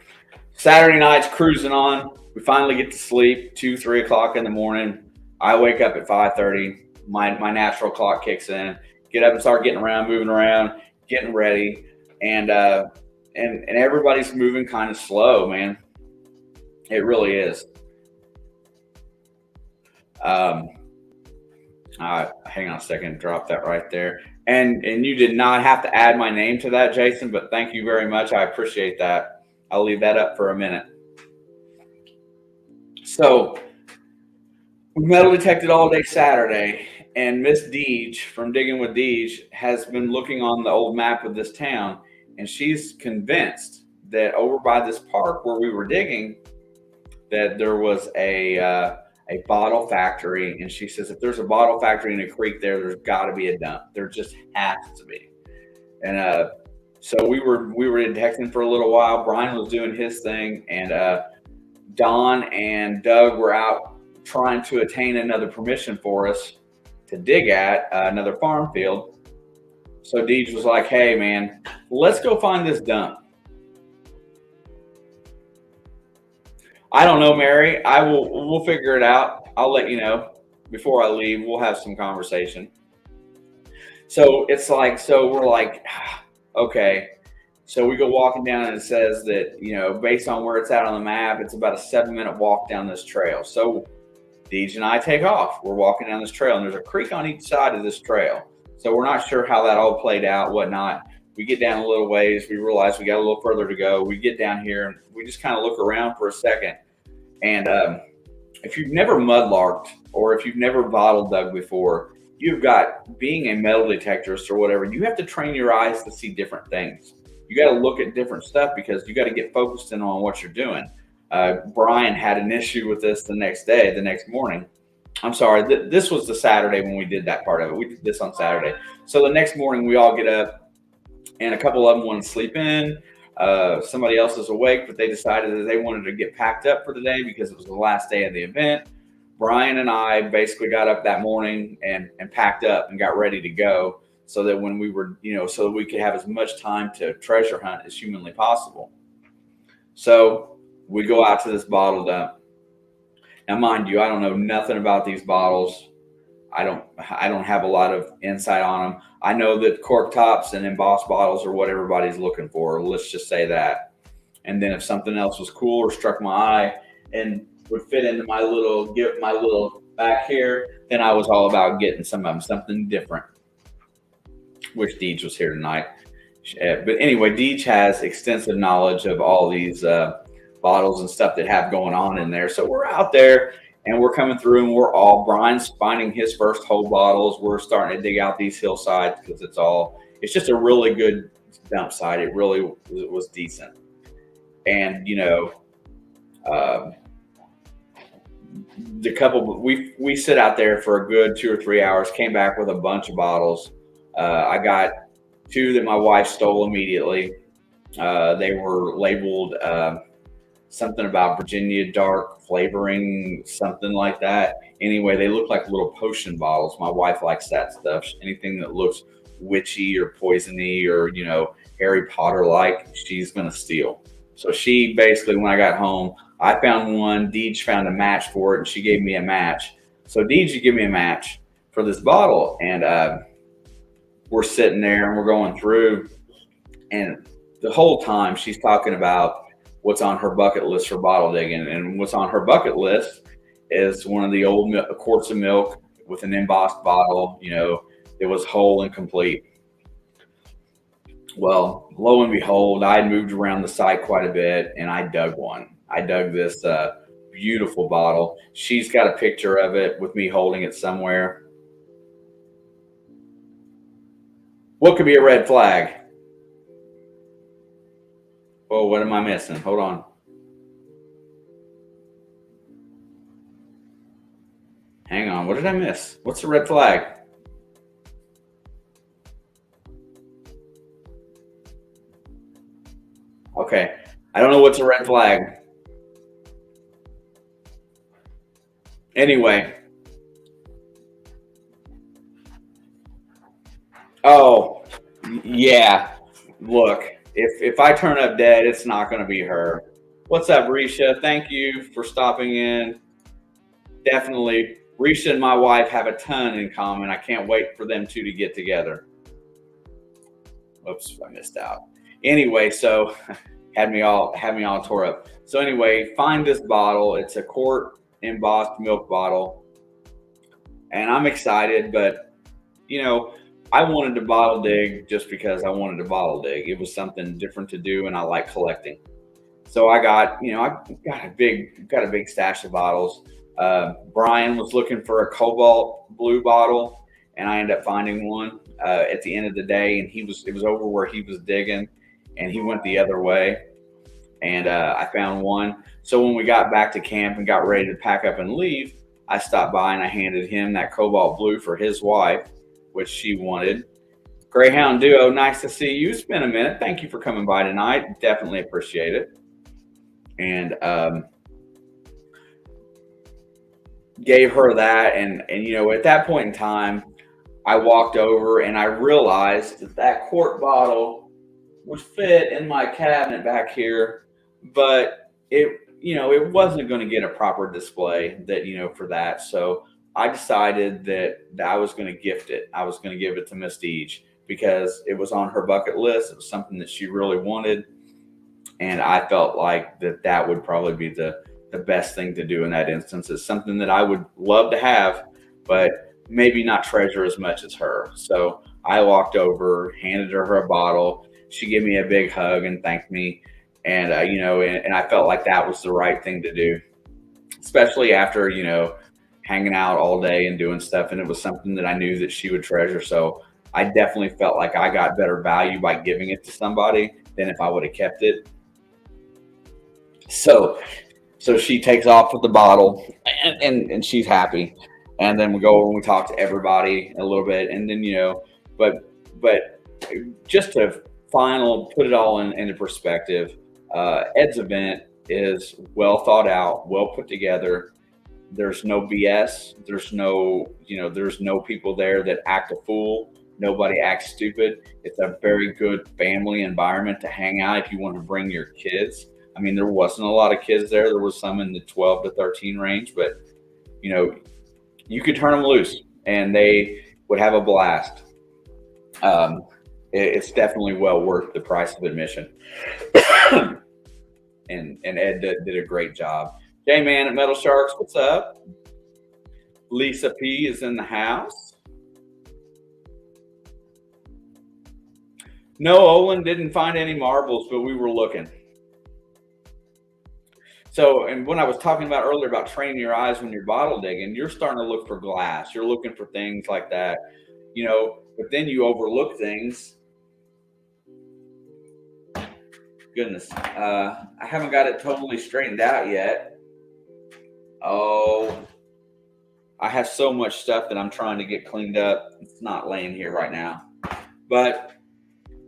Saturday night's cruising on. We finally get to sleep 2, 3 o'clock in the morning. I wake up at 5:30. My natural clock kicks in. Get up and start getting around, moving around, getting ready, and everybody's moving kind of slow, man. It really is. Hang on a second. Drop that right there. And you did not have to add my name to that, Jason, but thank you very much. I appreciate that. I'll leave that up for a minute. So we metal detected all day Saturday, and Miss Deej from Digging with Deej has been looking on the old map of this town, and she's convinced that over by this park where we were digging, that there was a bottle factory, and she says if there's a bottle factory in a creek there's got to be a dump. There just has to be. And so we were detecting for a little while. Brian was doing his thing, and Don and Doug were out trying to attain another permission for us to dig at another farm field. So Deej was like, "Hey man, let's go find this dump." I don't know, Mary. We'll figure it out. I'll let you know before I leave. We'll have some conversation. So it's like, so we're like, okay. So we go walking down, and it says that, based on where it's at on the map, it's about a 7-minute walk down this trail. So Deej and I take off. We're walking down this trail, and there's a creek on each side of this trail. So we're not sure how that all played out, whatnot. We get down a little ways. We realize we got a little further to go. We get down here, and we just kind of look around for a second. And if you've never mudlarked, or if you've never bottle dug before, you've got, being a metal detectorist or whatever, you have to train your eyes to see different things. You got to look at different stuff because you got to get focused in on what you're doing. Brian had an issue with this the next morning. I'm sorry, this was the Saturday when we did that part of it. We did this on Saturday. So the next morning we all get up, and a couple of them want to sleep in. Somebody else is awake, but they decided that they wanted to get packed up for the day because it was the last day of the event. Brian and I basically got up that morning and packed up and got ready to go, so that when we were, so that we could have as much time to treasure hunt as humanly possible. So we go out to this bottle dump. Now, mind you, I don't know nothing about these bottles. I don't have a lot of insight on them. I know that cork tops and embossed bottles are what everybody's looking for. Let's just say that. And then if something else was cool or struck my eye and would fit into my little back here, then I was all about getting something different. Which Deej was here tonight. But anyway, Deej has extensive knowledge of all these bottles and stuff that have going on in there. So we're out there, and we're coming through, and Brian's finding his first whole bottles. We're starting to dig out these hillsides because it's just a really good dump site. It really was decent. And, we sit out there for a good 2 or 3 hours, came back with a bunch of bottles. I got 2 that my wife stole immediately. They were labeled something about Virginia dark flavoring, something like that. Anyway, they look like little potion bottles. My wife likes that stuff. Anything that looks witchy or poisony or, Harry Potter like, she's going to steal. So she basically, when I got home, I found one. Deej found a match for it, and she gave me a match. So Deej, you give me a match for this bottle. And we're sitting there, and we're going through. And the whole time she's talking about what's on her bucket list for bottle digging. And what's on her bucket list is one of the old quarts of milk with an embossed bottle, it was whole and complete. Well, lo and behold, I had moved around the site quite a bit, and I dug one. I dug this beautiful bottle. She's got a picture of it with me holding it somewhere. What could be a red flag? Oh, what am I missing? Hold on. Hang on. What did I miss? What's the red flag? Okay. I don't know what's a red flag. Anyway. Oh, yeah. Look, if I turn up dead, it's not going to be her. What's up, Risha? Thank you for stopping in. Definitely. Risha and my wife have a ton in common. I can't wait for them two to get together. Oops, I missed out. Anyway, so had me all tore up. So anyway, find this bottle. It's a quart embossed milk bottle. And I'm excited, but I wanted to bottle dig just because I wanted to bottle dig. It was something different to do, and I like collecting. So I got a big stash of bottles. Brian was looking for a cobalt blue bottle, and I ended up finding one at the end of the day. And it was over where he was digging, and he went the other way. and I found one. So when we got back to camp and got ready to pack up and leave, I stopped by and I handed him that cobalt blue for his wife, which she wanted. Greyhound Duo, nice to see you. It's been a minute. Thank you for coming by tonight. Definitely appreciate it. And gave her that. And at that point in time, I walked over and I realized that quart bottle would fit in my cabinet back here, but it wasn't going to get a proper display for that. So I decided that I was going to gift it. I was going to give it to Miss Deej because it was on her bucket list. It was something that she really wanted. And I felt like that would probably be the best thing to do in that instance. It's something that I would love to have, but maybe not treasure as much as her. So I walked over, handed her a bottle. She gave me a big hug and thanked me. And, and I felt like that was the right thing to do, especially after, hanging out all day and doing stuff. And it was something that I knew that she would treasure. So I definitely felt like I got better value by giving it to somebody than if I would have kept it. So she takes off with the bottle and she's happy. And then we go over and we talk to everybody a little bit. And then, but just to put it all into perspective, Ed's event is well thought out, well put together. There's no BS. There's no people there that act a fool. Nobody acts stupid. It's a very good family environment to hang out if you want to bring your kids. I mean, there wasn't a lot of kids there. There was some in the 12 to 13 range, but you could turn them loose and they would have a blast. It's definitely well worth the price of admission. and Ed did a great job. J-Man at Metal Sharks, what's up? Lisa P is in the house. No, Olin didn't find any marbles, but we were looking. So, and when I was talking about earlier about training your eyes when you're bottle digging, you're starting to look for glass. You're looking for things like that, but then you overlook things. Goodness. I haven't got it totally straightened out yet. Oh, I have so much stuff that I'm trying to get cleaned up. It's not laying here right now. But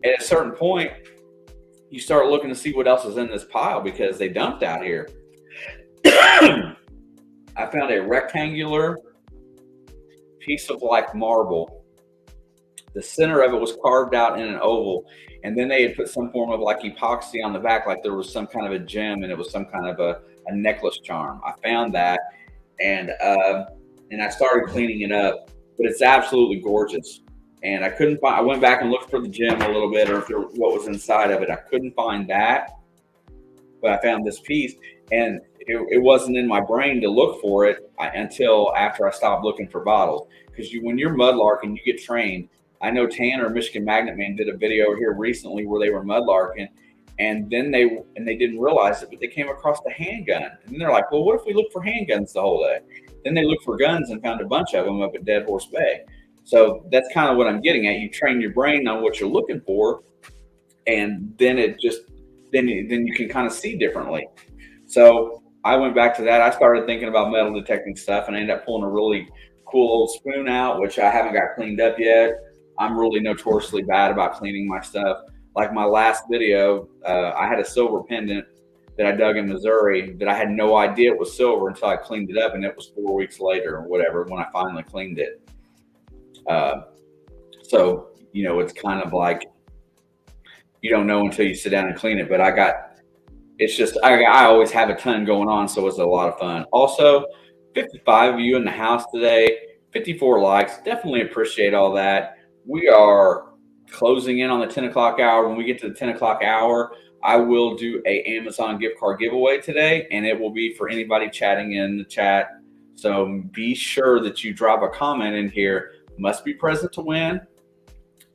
at a certain point, you start looking to see what else is in this pile because they dumped out here. I found a rectangular piece of like marble. The center of it was carved out in an oval, and then they had put some form of like epoxy on the back, like there was some kind of a gem and it was some kind of a necklace charm. I found that, and I started cleaning it up, but it's absolutely gorgeous. And I couldn't find. I went back and looked for the gem a little bit, or what was inside of it. I couldn't find that, but I found this piece, and it wasn't in my brain to look for it until after I stopped looking for bottles. Because when you're mudlarking, you get trained. I know Tanner, Michigan Magnet Man, did a video here recently where they were mudlarking, and then they didn't realize it, but they came across the handgun, and then they're like, "Well, what if we look for handguns the whole day?" Then they looked for guns and found a bunch of them up at Dead Horse Bay. So that's kind of what I'm getting at. You train your brain on what you're looking for, and then you can kind of see differently. So I went back to that. I started thinking about metal detecting stuff, and I ended up pulling a really cool old spoon out, which I haven't got cleaned up yet. I'm really notoriously bad about cleaning my stuff. Like my last video, I had a silver pendant that I dug in Missouri that I had no idea it was silver until I cleaned it up, and it was 4 weeks later or whatever when I finally cleaned it. So, it's kind of like you don't know until you sit down and clean it. But I always have a ton going on, so it's a lot of fun. Also, 55 of you in the house today, 54 likes. Definitely appreciate all that. We are closing in on the 10 o'clock hour. When we get to the 10 o'clock hour, I will do a Amazon gift card giveaway today, and it will be for anybody chatting in the chat. So be sure that you drop a comment in here. Must be present to win.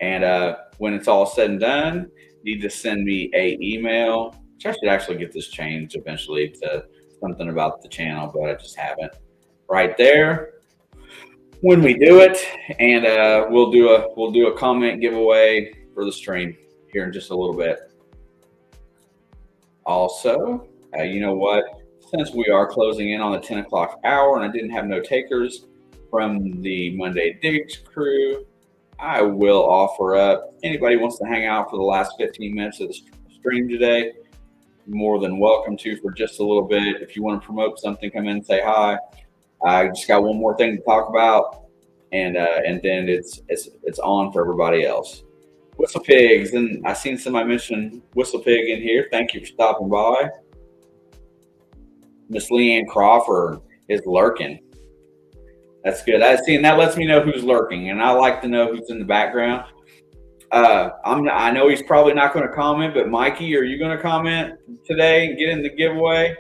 And when it's all said and done, need to send me a email, which I should actually get this changed eventually to something about the channel, but I just haven't. Right there. When we do it, and we'll do a comment giveaway for the stream here in just a little bit. Also, you know what? Since we are closing in on the 10 o'clock hour and I didn't have no takers from the Monday Digs crew, I will offer up anybody wants to hang out for the last 15 minutes of the stream today. More than welcome to for just a little bit. If you want to promote something, come in and say hi. I just got one more thing to talk about, and then it's on for everybody else. Whistle Pigs, and I seen somebody mention Whistle Pig in here. Thank you for stopping by. Miss Leanne Crawford is lurking. That's good. That lets me know who's lurking, and I like to know who's in the background. I know he's probably not going to comment, but Mikey, are you going to comment today and get in the giveaway?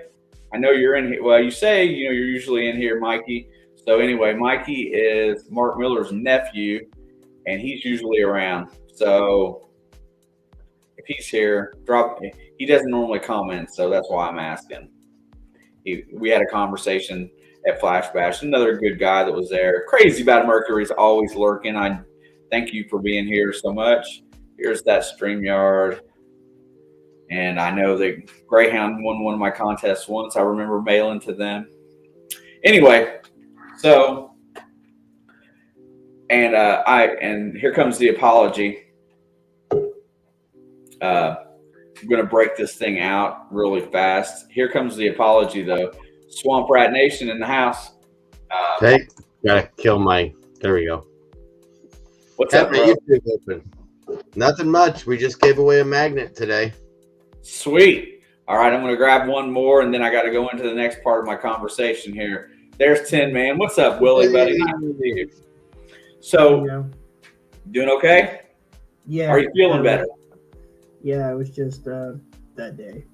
I know you're in here. Well, you say you're usually in here, Mikey. So anyway, Mikey is Mark Miller's nephew, and he's usually around. So if he's here, he doesn't normally comment, so that's why I'm asking. We had a conversation at Flash Bash. Another good guy that was there. Crazy about Mercury's always lurking. I thank you for being here so much. Here's that StreamYard. And I know that Greyhound won one of my contests once. I remember mailing to them. Anyway, so and here comes the apology. I'm going to break this thing out really fast. Here comes the apology, though. Swamp Rat Nation in the house. Hey, gotta kill my. There we go. What's up, bro? Open. Nothing much. We just gave away a magnet today. Sweet. All right, I'm going to grab one more, and then I got to go into the next part of my conversation here. There's Tin Man. What's up, Willie, buddy? Nice to see you. So, doing okay? Yeah. Are you feeling better? Yeah, it was just that day.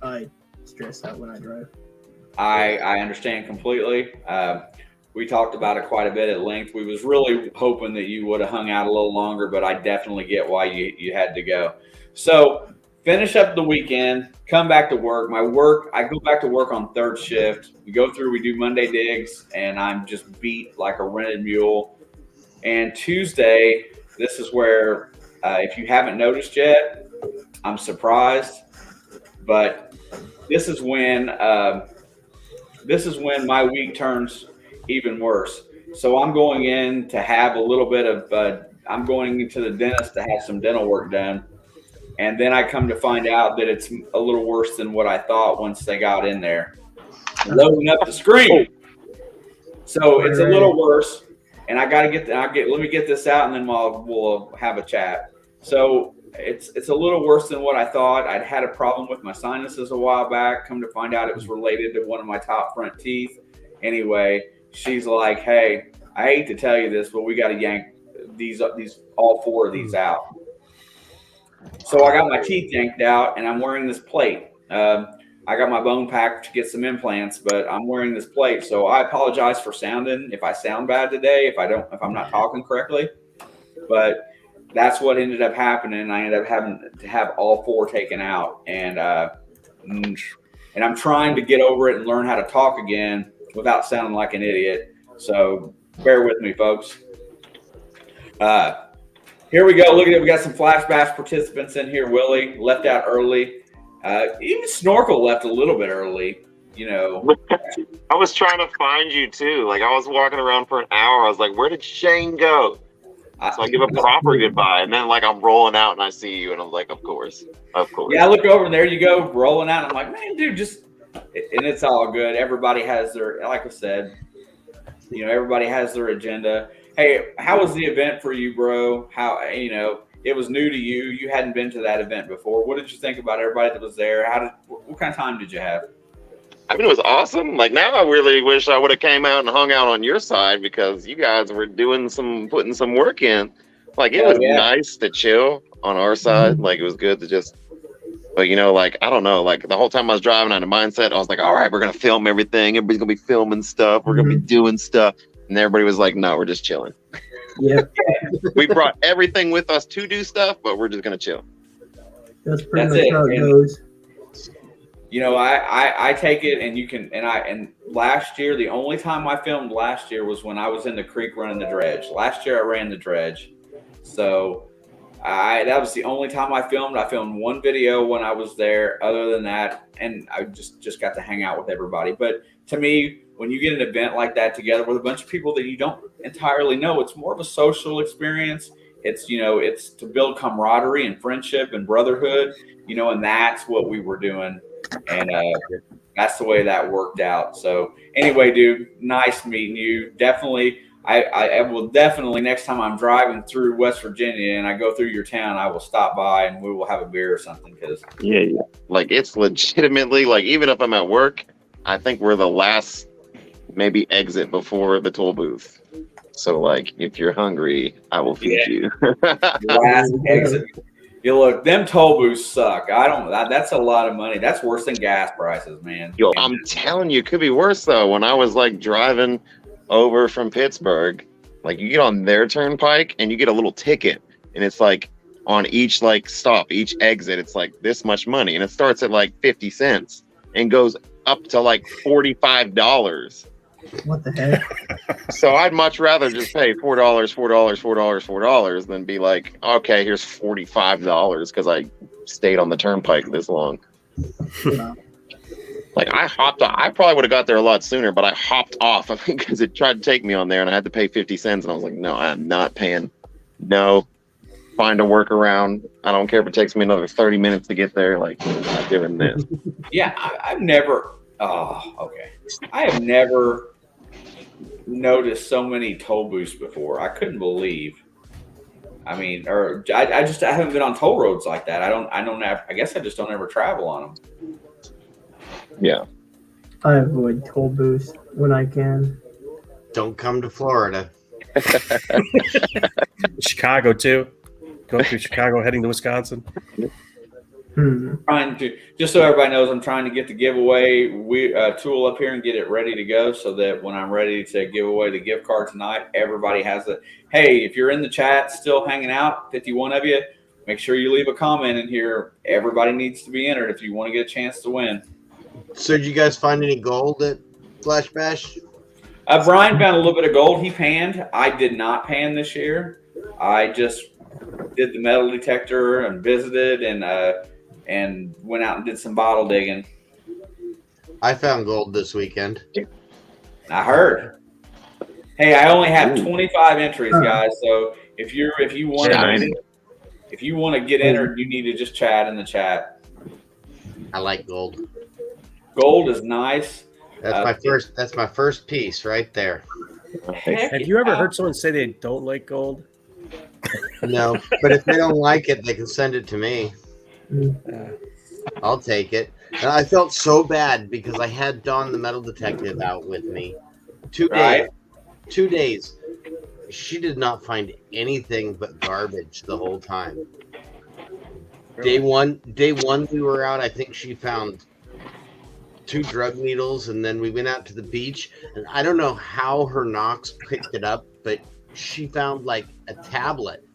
I stress out when I drive. I understand completely. We talked about it quite a bit at length. We was really hoping that you would have hung out a little longer, but I definitely get why you had to go. So finish up the weekend, come back to work. I go back to work on third shift. We do Monday digs, and I'm just beat like a rented mule. And Tuesday, this is where, if you haven't noticed yet, I'm surprised, but this is when my week turns even worse. So I'm going in to have a little bit of. I'm going into the dentist to have some dental work done, and then I come to find out that it's a little worse than what I thought once they got in there, loading up the screen. So it's a little worse, and I got to let me get this out, and then we'll have a chat. So. It's a little worse than what I thought. I'd had a problem with my sinuses a while back. Come to find out it was related to one of my top front teeth. Anyway, she's like, "Hey, I hate to tell you this, but we got to yank these all four of these out." So I got my teeth yanked out, and I'm wearing this plate. I got my bone packed to get some implants, but I'm wearing this plate. So I apologize for sounding if I sound bad today, if I'm not talking correctly, but. That's what ended up happening. I ended up having to have all four taken out, and I'm trying to get over it and learn how to talk again without sounding like an idiot. So bear with me, folks. Here we go. Look at it. We got some Flash Bash participants in here. Willie left out early. Even Snorkel left a little bit early. I was trying to find you too. Like I was walking around for an hour. I was like, "Where did Shane go?" So I give a proper goodbye, and then like I'm rolling out and I see you, and I'm like, of course. Yeah, I look over and there you go, rolling out. I'm like, man, dude, and it's all good. Everybody has their, like I said, everybody has their agenda. Hey, how was the event for you, bro? How, it was new to you. You hadn't been to that event before. What did you think about everybody that was there? What kind of time did you have? I mean, it was awesome. Like now I really wish I would have came out and hung out on your side because you guys were putting some work in. Like it was nice to chill on our side. Like it was good to just, but like, I don't know, like the whole time I was driving on a mindset, I was like, all right, we're going to film everything. Everybody's going to be filming stuff. We're going to be doing stuff. And everybody was like, no, we're just chilling. Yeah. We brought everything with us to do stuff, but we're just going to chill. That's pretty much how it goes. I take it, and last year, the only time I filmed last year was when I was in the creek running the dredge. Last year I ran the dredge. So That was the only time I filmed. I filmed one video when I was there. Other than that, and I just got to hang out with everybody. But to me, when you get an event like that together with a bunch of people that you don't entirely know, it's more of a social experience. It's it's to build camaraderie and friendship and brotherhood. And that's what we were doing, and that's the way that worked out. So anyway, dude, nice meeting you. Definitely. I will definitely, next time I'm driving through West Virginia and I go through your town, I will stop by and we will have a beer or something. Yeah. Like, it's legitimately, like, even if I'm at work, I think we're the last maybe exit before the toll booth. So, like, if you're hungry, I will feed you. Last exit. You look, them toll booths suck. That's a lot of money. That's worse than gas prices, man. Yo, I'm telling you, it could be worse though. When I was like driving over from Pittsburgh, like, you get on their turnpike and you get a little ticket, and it's like on each like stop, each exit, it's like this much money, and it starts at like 50 cents and goes up to like $45. What the heck? So I'd much rather just pay $4 than be like, okay, here's $45 because I stayed on the turnpike this long. Wow. Like, I hopped off. I probably would have got there a lot sooner, but I hopped off, I think, because it tried to take me on there and I had to pay 50 cents. And I was like, no, I'm not paying. No, find a workaround. I don't care if it takes me another 30 minutes to get there. Like, I'm not doing this. Yeah, I've never. Oh, okay. I have never noticed so many toll booths before. I couldn't believe. I mean, or I haven't been on toll roads like that. I guess I just don't ever travel on them. Yeah. I avoid toll booths when I can. Don't come to Florida. Chicago too. Going through Chicago, heading to Wisconsin. Trying to, just so everybody knows, I'm trying to get the giveaway tool up here and get it ready to go, so that when I'm ready to give away the gift card tonight, everybody has it. Hey, if you're in the chat still hanging out, 51 of you, make sure you leave a comment in here. Everybody needs to be entered if you want to get a chance to win. So did you guys find any gold at Flash Bash? Brian found a little bit of gold. He panned. I did not pan this year. I just did the metal detector and visited and went out and did some bottle digging. I found gold this weekend. I heard. Hey, I only have 25 entries, guys. So if you want to get entered, you need to just chat in the chat. I like gold. Gold is nice. That's my first piece right there. Have you ever heard someone say they don't like gold? No, but if they don't like it, they can send it to me. I'll take it. And I felt so bad because I had Dawn the metal detective out with me 2 days. Right. 2 days. She did not find anything but garbage the whole time. Day one we were out, I think she found 2 drug needles, and then we went out to the beach, and I don't know how her Knox picked it up, but she found like a tablet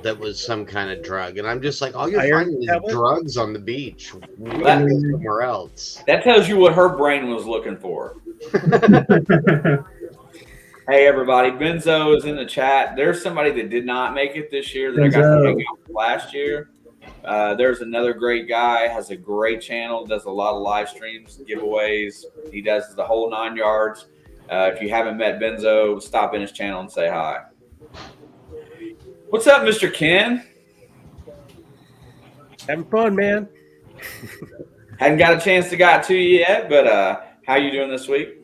that was some kind of drug, and I'm just like, all you're finding is drugs on the beach. We can go somewhere else. That tells you what her brain was looking for. Hey, everybody. Benzo is in the chat. There's somebody that did not make it this year that I got to hang out with last year. There's another great guy, has a great channel, does a lot of live streams, giveaways. He does the whole 9 yards. If you haven't met Benzo, stop in his channel and say hi. What's up, Mr. Ken? Having fun, man. Hadn't got a chance to get to you yet, but how you doing this week?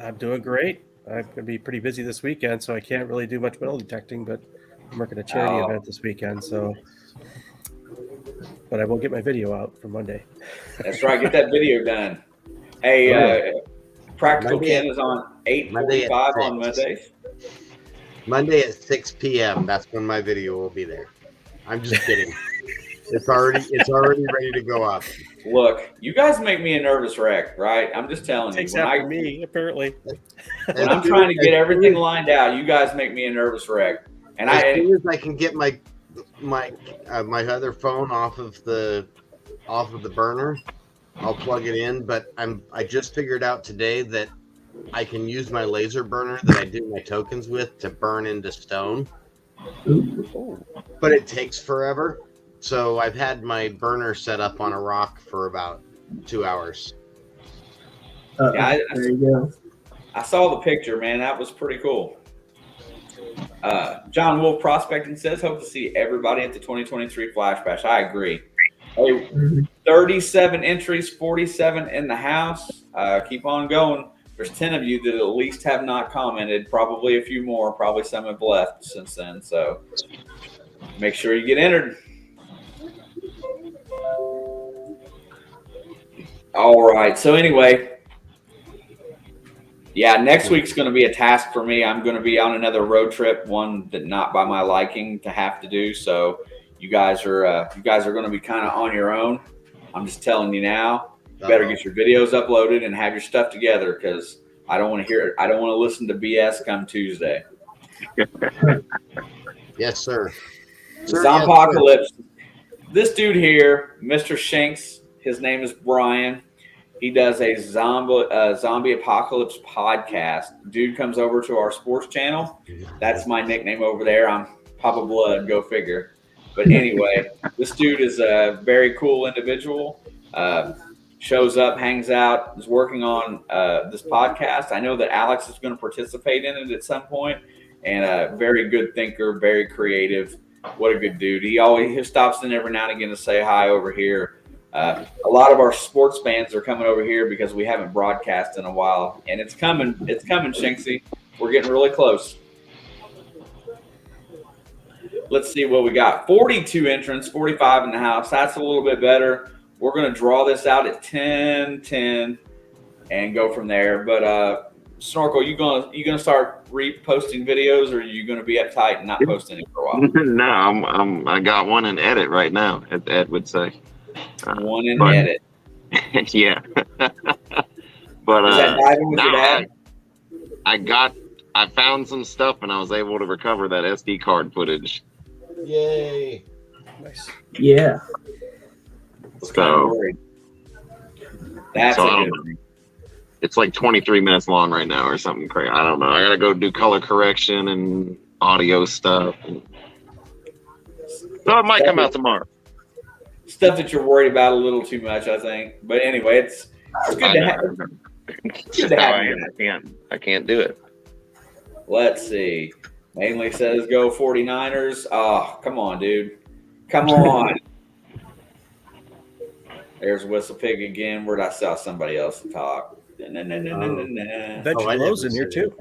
I'm doing great. I'm going to be pretty busy this weekend, so I can't really do much metal detecting, but I'm working a charity event this weekend, but I will get my video out for Monday. That's right. Get that video done. Hey, Practical Ken is on 8:45 on Mondays. Monday at 6 p.m. That's when my video will be there. I'm just kidding. It's already ready to go up. Look, you guys make me a nervous wreck, right? I'm just telling you. Except for me, apparently. When I'm trying to get everything lined out, you guys make me a nervous wreck. And as soon as I can get my other phone off of the burner, I'll plug it in. But I just figured out today that I can use my laser burner that I do my tokens with to burn into stone. Ooh. but it takes forever. So I've had my burner set up on a rock for about 2 hours. Yeah, There you go. I saw the picture, man. That was pretty cool. John Wolf Prospecting says, hope to see everybody at the 2023 Flash Bash. I agree. Hey, 37 entries, 47 in the house. Keep on going. There's 10 of you that at least have not commented. Probably a few more. Probably some have left since then. So make sure you get entered. All right. So anyway, yeah, next week's going to be a task for me. I'm going to be on another road trip, one that not by my liking to have to do. So you guys are going to be kind of on your own. I'm just telling you now. You better get your videos uploaded and have your stuff together because I don't want to hear it. I don't want to listen to BS come Tuesday. Yes, sir. Zompocalypse. This dude here, Mr. Shanks, his name is Brian. He does a zombie apocalypse podcast. Dude comes over to our sports channel. That's my nickname over there. I'm Papa Blood, go figure. But anyway, this dude is a very cool individual. Shows up, hangs out, is working on this podcast. I know that Alex is going to participate in it at some point, and a very good thinker, very creative. What a good dude. He stops in every now and again to say hi over here. A lot of our sports fans are coming over here because we haven't broadcast in a while, and it's coming, Shanksy. We're getting really close. Let's see what we got. 42 entrants, 45 in the house. That's a little bit better. We're going to draw this out at 10, and go from there. But Snorkel, you gonna start reposting videos, or are you going to be uptight and not post any for a while? No, I got one in edit right now, as Ed would say. One in edit. Yeah. But is that diving with your dad? I found some stuff and I was able to recover that SD card footage. Yay! Nice. Yeah. So that's it's like 23 minutes long right now or something crazy. I don't know. I gotta go do color correction and audio stuff. So it might come out tomorrow. Stuff that you're worried about a little too much, I think. But anyway, it's good to have. It's just how I am. I can't do it. Let's see. Mainly says go 49ers. Oh, come on, dude. Come on. There's Whistle Pig again. Where'd I saw somebody else talk? Venture Glow's in here too.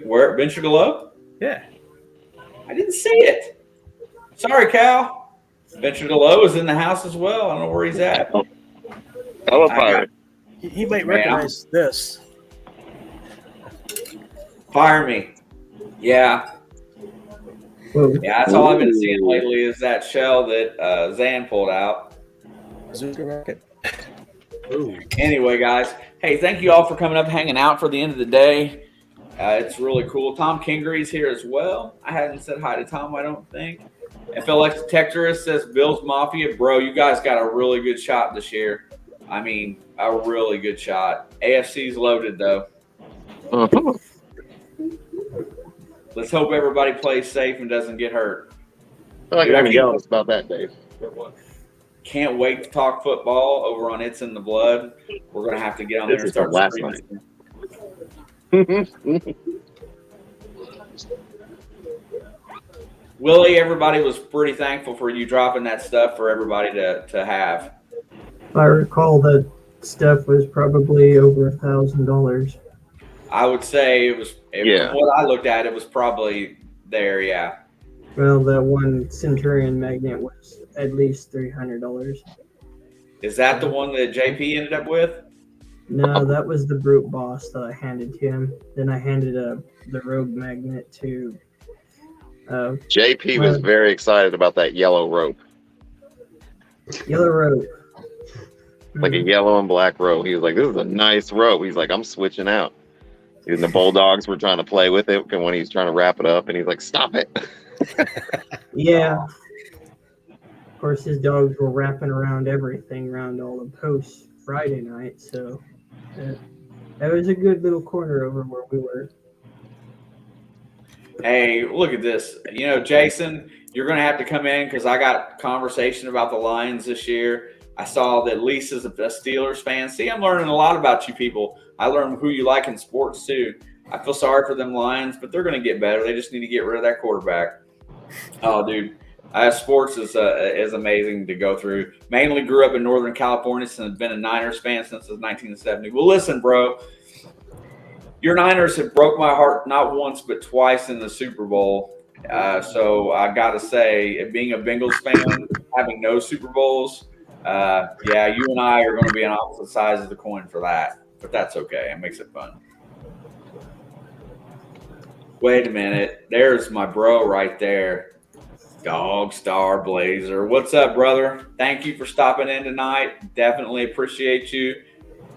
Where? Venture Glow? Yeah. I didn't see it. Sorry, Cal. Venture Glow is in the house as well. I don't know where he's at. Hello, pirate. He might recognize this. Fire me. Yeah. Whoa. Yeah, that's all I've been seeing lately is that shell that Zan pulled out. Bazooka rocket. Anyway, guys, hey, thank you all for coming up, hanging out for the end of the day. It's really cool. Tom Kingery's here as well. I hadn't said hi to Tom, I don't think. FLX Detectorist says Bills Mafia. Bro, you guys got a really good shot this year. I mean, a really good shot. AFC's loaded, though. Uh-huh. Let's hope everybody plays safe and doesn't get hurt. I feel like I'm jealous about that, Dave. Can't wait to talk football over on It's in the Blood. We're going to have to get on there and start last streaming. night. Willie, everybody was pretty thankful for you dropping that stuff for everybody to have. If I recall, that stuff was probably over $1,000. I would say it was. Yeah. From what I looked at, it was probably there. Yeah. Well, that one Centurion magnet was at least $300. Is that the one that JP ended up with? No, that was the brute boss that I handed to him. Then I handed the rogue magnet to. JP was very excited about that yellow rope, Yellow rope. like a yellow and black rope. He was like, "This is a nice rope." He's like, "I'm switching out." And the Bulldogs were trying to play with it when he's trying to wrap it up, and he's like, "Stop it!" Yeah. Of course, his dogs were wrapping around everything, around all the posts Friday night. So that was a good little corner over where we were. Hey, look at this. You know, Jason, you're going to have to come in because I got conversation about the Lions this year. I saw that Lisa's a Steelers fan. See, I'm learning a lot about you people. I learned who you like in sports too. I feel sorry for them Lions, but they're going to get better. They just need to get rid of that quarterback. Oh, dude, sports is amazing to go through. Mainly grew up in Northern California and been a Niners fan since 1970. Well, listen, bro. Your Niners have broke my heart not once but twice in the Super Bowl. So I got to say, being a Bengals fan, having no Super Bowls, yeah, you and I are going to be on opposite sides of the coin for that. But that's okay. It makes it fun. Wait a minute. There's my bro right there. Dog Star Blazer. What's up, brother? Thank you for stopping in tonight. Definitely appreciate you.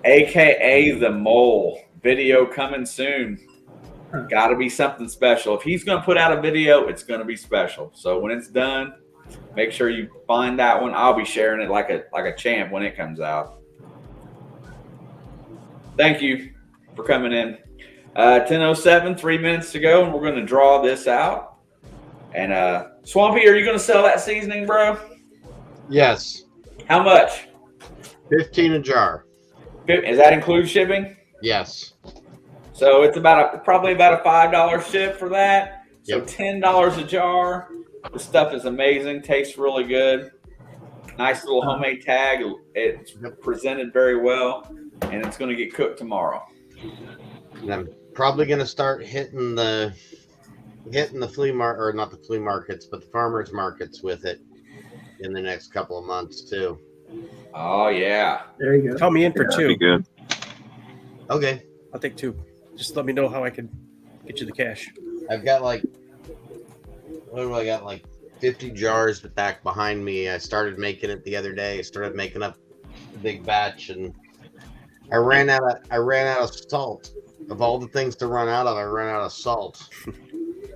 AKA the Mole. Video coming soon. Got to be something special. If he's going to put out a video, it's going to be special. So when it's done, make sure you find that one. I'll be sharing it like a champ when it comes out. Thank you for coming in. 10:07, 3 minutes to go, and we're going to draw this out. And Swampy, are you going to sell that seasoning, bro? Yes. How much? $15 a jar. Does that include shipping? Yes. So it's probably about a $5 ship for that. So Yep. $10 a jar. The stuff is amazing. Tastes really good. Nice little homemade tag. It's presented very well, and it's going to get cooked tomorrow. And I'm probably going to start hitting the flea market, or not the flea markets, but the farmers markets with it in the next couple of months too. Oh yeah. There you go. Call me in for That'd be two. good. Okay. I'll take two. Just let me know how I can get you the cash. I've got what do I got? 50 jars back behind me. I started making it the other day. I started making up a big batch, and I ran out of salt. Of all the things to run out of, I ran out of salt.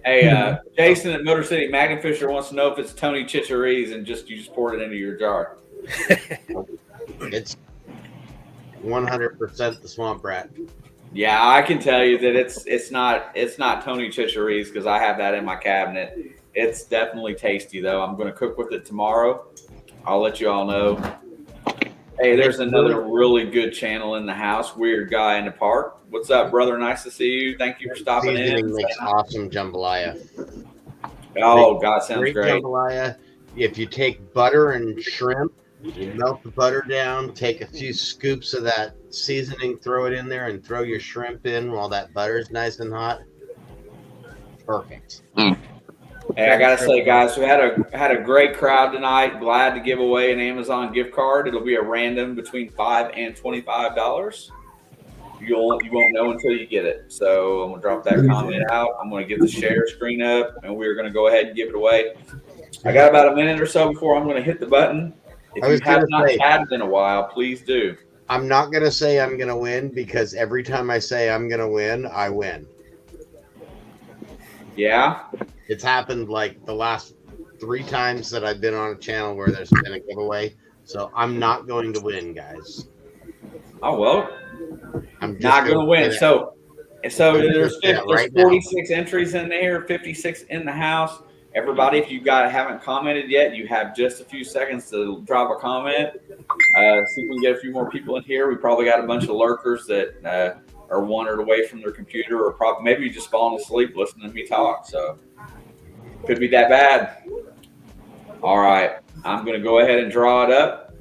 Hey, Jason at Motor City Magnifisher wants to know if it's Tony Chicheree's and you just poured it into your jar. It's 100% the swamp rat. Yeah, I can tell you that it's not Tony Chicheree's because I have that in my cabinet. It's definitely tasty though. I'm going to cook with it tomorrow. I'll let you all know. Hey, there's another really good channel in the house. Weird Guy in the Park. What's up, brother? Nice to see you. Thank you for stopping Seasoning in. makes awesome jambalaya. Oh, God, sounds Great great. jambalaya. If you take butter and shrimp, you melt the butter down, take a few scoops of that seasoning, throw it in there, and throw your shrimp in while that butter's nice and hot. Perfect. Hey, I gotta say, guys, we had a great crowd tonight. Glad to give away an Amazon gift card. It'll be a random between $5 and $25. You won't know until you get it. So I'm gonna drop that comment out. I'm gonna get the share screen up, and we're gonna go ahead and give it away. I got about a minute or so before I'm gonna hit the button. If you have not chatted in a while, please do. I'm not going to say I'm going to win because every time I say I'm going to win, I win. Yeah? It's happened like the last 3 times that I've been on a channel where there's been a giveaway. So I'm not going to win, guys. Oh, well. I'm just Not going to win. So there's 46 now. entries in there, 56 in the house. Everybody, if you haven't commented yet, you have just a few seconds to drop a comment. See if we can get a few more people in here. We probably got a bunch of lurkers that are wandered away from their computer, or maybe just falling asleep listening to me talk. So could be that bad. All right, I'm going to go ahead and draw it up.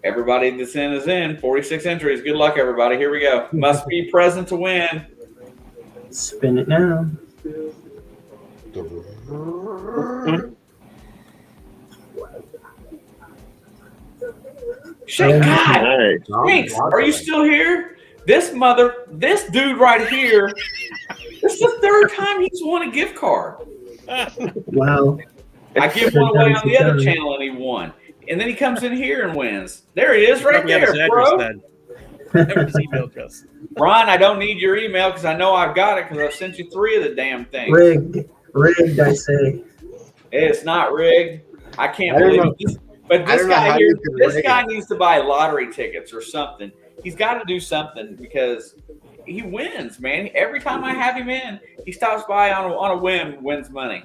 Everybody that's in is in. 46 entries. Good luck, everybody. Here we go. Must be present to win. Spin it now. Shit, God. Hey, Thanks. Are you still here? This dude right here, this is the third time he's won a gift card. Wow. I give one away on the other channel and he won. And then he comes in here and wins. There he is right there, bro. Never his email address. Ron, I don't need your email because I know I've got it because I've sent you 3 of the damn things. Rigged, I say. It's not rigged. I can't believe it. But this guy here, this guy needs to buy lottery tickets or something. He's got to do something because he wins, man. Every time I have him in, he stops by on a whim, wins money,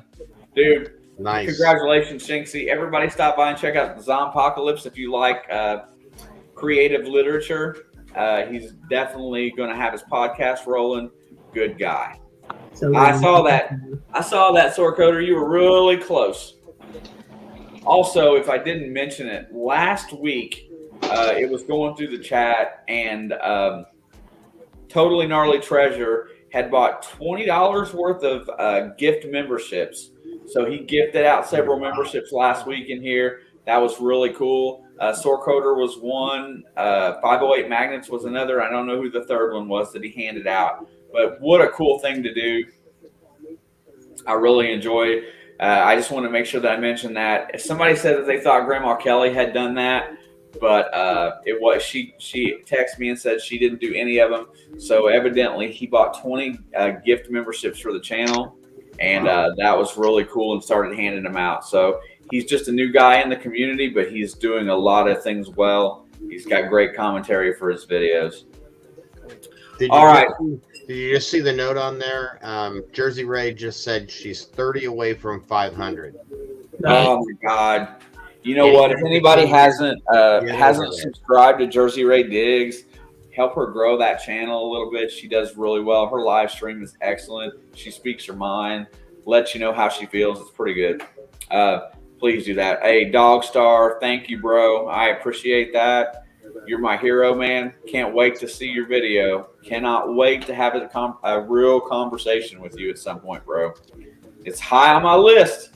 dude. Nice. Congratulations, Shinksy. Everybody stop by and check out Zompocalypse if you like creative literature. He's definitely going to have his podcast rolling. Good guy. So I saw that, Sword Coder. You were really close. Also, if I didn't mention it, last week it was going through the chat, and Totally Gnarly Treasure had bought $20 worth of gift memberships. So he gifted out several memberships last week in here. That was really cool. Sword Coder was one. 508 Magnets was another. I don't know who the third one was that he handed out. But what a cool thing to do. I really enjoyed. I just want to make sure that I mention that. If somebody said that they thought Grandma Kelly had done that, but it was she texted me and said she didn't do any of them. So evidently he bought 20 gift memberships for the channel, and that was really cool, and started handing them out. So he's just a new guy in the community, but he's doing a lot of things well. He's got great commentary for his videos. All right. Did you just see the note on there? Jersey Ray just said she's 30 away from 500. Oh my God! You know what? If anybody hasn't subscribed to Jersey Ray Diggs, help her grow that channel a little bit. She does really well. Her live stream is excellent. She speaks her mind, lets you know how she feels. It's pretty good. Please do that. Hey, Dog Star, thank you, bro. I appreciate that. You're my hero, man. Can't wait to see your video. Cannot wait to have a real conversation with you at some point, bro. It's high on my list.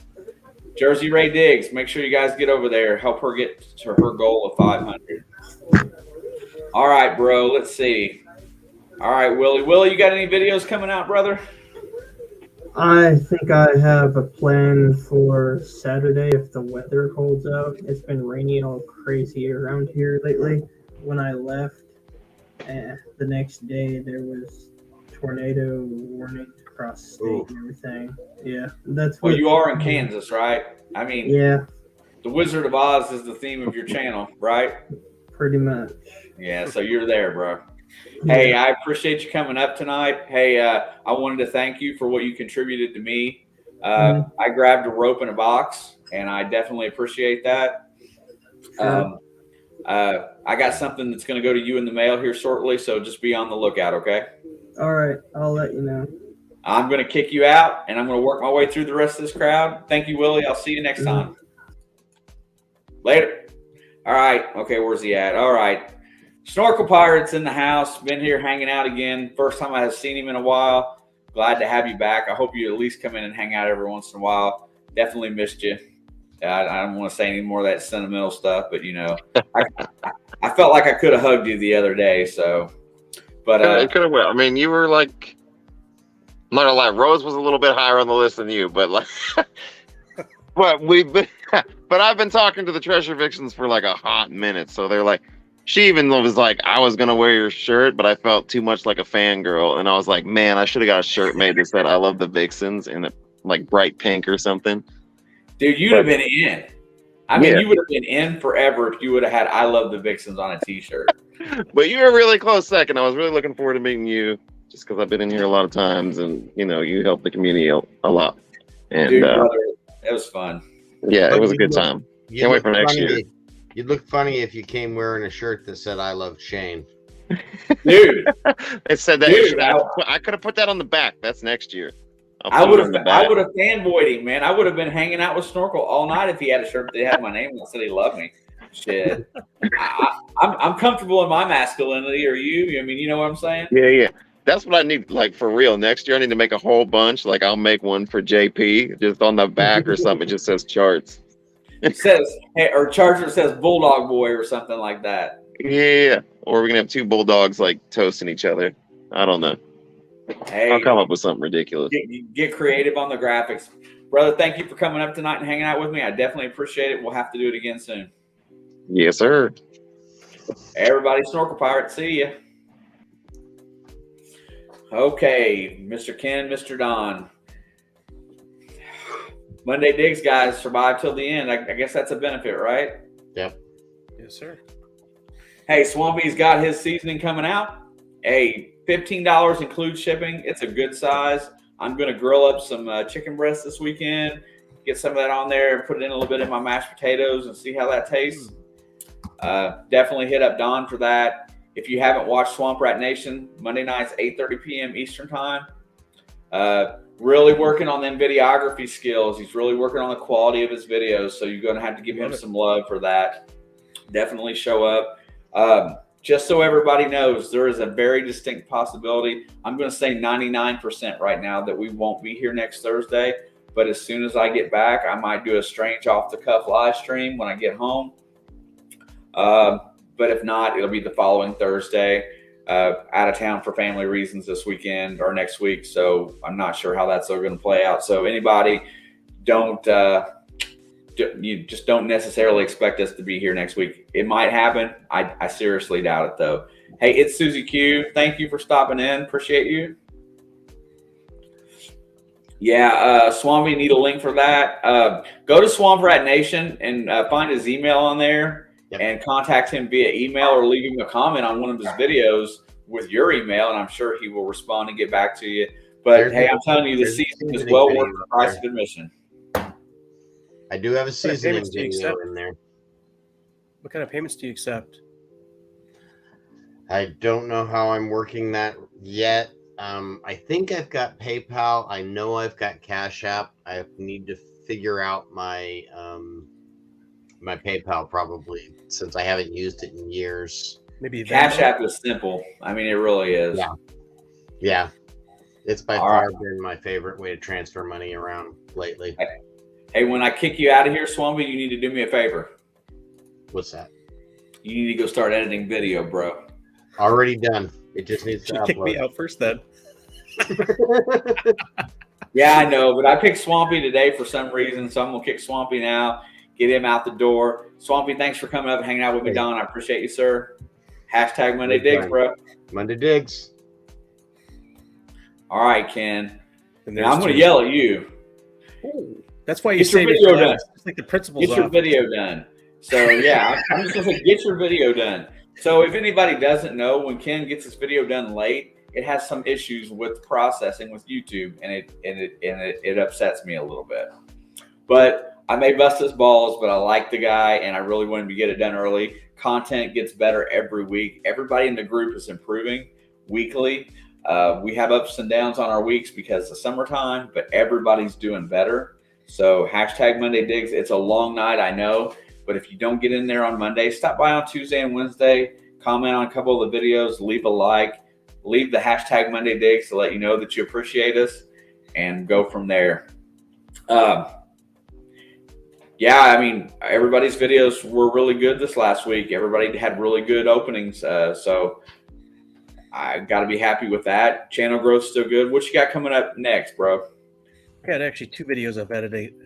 Jersey Ray Diggs. Make sure you guys get over there. Help her get to her goal of 500. All right, bro. Let's see. All right, Willie. Willie, you got any videos coming out, brother? I think I have a plan for Saturday if the weather holds out. It's been raining all crazy around here lately. When I left, the next day there was tornado warnings across the state and everything. Yeah, that's what. Well, you are in Kansas, right? I mean, yeah. The Wizard of Oz is the theme of your channel, right? Pretty much. Yeah, so you're there, bro. Hey, I appreciate you coming up tonight. Hey, I wanted to thank you for what you contributed to me. I grabbed a rope in a box, and I definitely appreciate that. I got something that's going to go to you in the mail here shortly, so just be on the lookout, okay? All right, I'll let you know. I'm going to kick you out, and I'm going to work my way through the rest of this crowd. Thank you, Willie. I'll see you next time. Later. All right. Okay, where's he at? All right. Snorkel Pirate's in the house. Been here hanging out again. First time I have seen him in a while. Glad to have you back. I hope you at least come in and hang out every once in a while. Definitely missed you. I don't want to say any more of that sentimental stuff, but, you know, I felt like I could have hugged you the other day. So, but it could have. I mean, you were like, I'm not gonna lie, Rose was a little bit higher on the list than you, but like, but I've been talking to the Treasure Vixens for like a hot minute, so they're like, she even was like, I was gonna wear your shirt, but I felt too much like a fangirl, and I was like, man, I should have got a shirt made that said I love the Vixens in like bright pink or something. Dude, you'd have been in. I mean, you would have been in forever if you would have had I love the Vixens on a t-shirt. But you were really close second. I was really looking forward to meeting you, just because I've been in here a lot of times, and you know, you helped the community a lot. And dude, brother, it was fun. Yeah, it was a good time. Can't wait for next year. You'd look funny if you came wearing a shirt that said I love Shane. Dude. It said that. Dude, I could have put that on the back. That's next year. I would have fanboyed him, man. I would have been hanging out with Snorkel all night if he had a shirt that had my name and said he loved me. Shit. I'm comfortable in my masculinity. Are you? I mean, you know what I'm saying? Yeah. That's what I need, like, for real. Next year, I need to make a whole bunch. Like, I'll make one for JP, just on the back or something. It just says charts. It says, hey, or Charger says Bulldog Boy or something like that. Yeah. Or we're going to have two bulldogs, like, toasting each other. I don't know. Hey, I'll come up with something ridiculous. Get creative on the graphics. Brother, thank you for coming up tonight and hanging out with me. I definitely appreciate it. We'll have to do it again soon. Yes, sir. Everybody, Snorkel Pirate, see ya. Okay, Mr. Ken, Mr. Don. Monday Digs guys survive till the end. I guess that's a benefit, right? Yep. Yes, sir. Hey, Swampy's got his seasoning coming out. Hey, $15 includes shipping. It's a good size. I'm going to grill up some chicken breast this weekend, get some of that on there, and put it in a little bit in my mashed potatoes and see how that tastes. Definitely hit up Don for that. If you haven't watched Swamp Rat Nation, Monday nights, 8:30 p.m. Eastern Time. Really working on them videography skills. He's really working on the quality of his videos, so you're going to have to give him some love for that. Definitely show up. Just so everybody knows, there is a very distinct possibility. I'm going to say 99% right now that we won't be here next Thursday. But as soon as I get back, I might do a strange off-the-cuff live stream when I get home. But if not, it'll be the following Thursday. Out of town for family reasons this weekend or next week. So I'm not sure how that's going to play out. So anybody, you just don't necessarily expect us to be here next week. It might happen. I seriously doubt it, though. Hey, it's Susie Q. Thank you for stopping in. Appreciate you. Yeah, Swampy, need a link for that. Go to Swamp Rat Nation and find his email on there and contact him via email or leave him a comment on one of his videos with your email, and I'm sure he will respond and get back to you. But hey, I'm telling you, the season is well worth the price of admission. I do have a seasoning video in there. What kind of payments do you accept? I don't know how I'm working that yet. I think I've got PayPal. I know I've got Cash App. I need to figure out my my PayPal probably, since I haven't used it in years. Maybe Cash App is simple. I mean, it really is. Yeah. It's by far been my favorite way to transfer money around lately. Hey, when I kick you out of here, Swampy, you need to do me a favor. What's that? You need to go start editing video, bro. Already done. It just needs to upload. Kick me out first, then. Yeah, I know, but I picked Swampy today for some reason, so I'm gonna kick Swampy now. Get him out the door. Swampy, thanks for coming up and hanging out with me, Don. I appreciate you, sir. Hashtag Monday Digs, bro. Monday Digs. All right, Ken. Now I'm gonna yell at you. Ooh. That's why you get say your video done. It's like the principal's Get your video done. So yeah, I'm just gonna say get your video done. So if anybody doesn't know, when Ken gets his video done late, it has some issues with processing with YouTube, and it upsets me a little bit. But I may bust his balls, but I like the guy, and I really want him to get it done early. Content gets better every week. Everybody in the group is improving weekly. We have ups and downs on our weeks because of summertime, but everybody's doing better. So hashtag Monday Digs. It's a long night, I know, but if you don't get in there on Monday, stop by on Tuesday and Wednesday, comment on a couple of the videos, leave a like, leave the hashtag Monday Digs to let you know that you appreciate us, and go from there. Yeah, I mean, everybody's videos were really good this last week. Everybody had really good openings, so I got to be happy with that. Channel growth's still good. What you got coming up next, bro? I got actually 2 videos I'm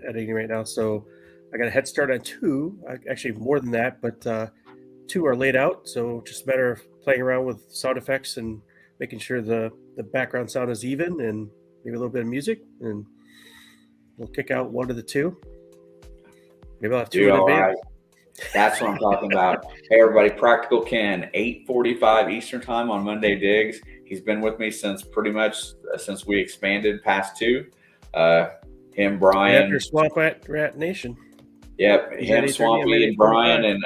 editing right now, so I got a head start on 2. Actually, more than that, but 2 are laid out, so just a matter of playing around with sound effects and making sure the background sound is even, and maybe a little bit of music, and we'll kick out 1 of the 2. Maybe I'll have 2 in advance. Right. That's what I'm talking about. Hey, everybody, Practical Ken, 8:45 Eastern Time on Monday Digs. He's been with me since pretty much since we expanded past 2. Him, Brian. After Swamp Rat Nation. Yep, him, Swampy, and Brian, and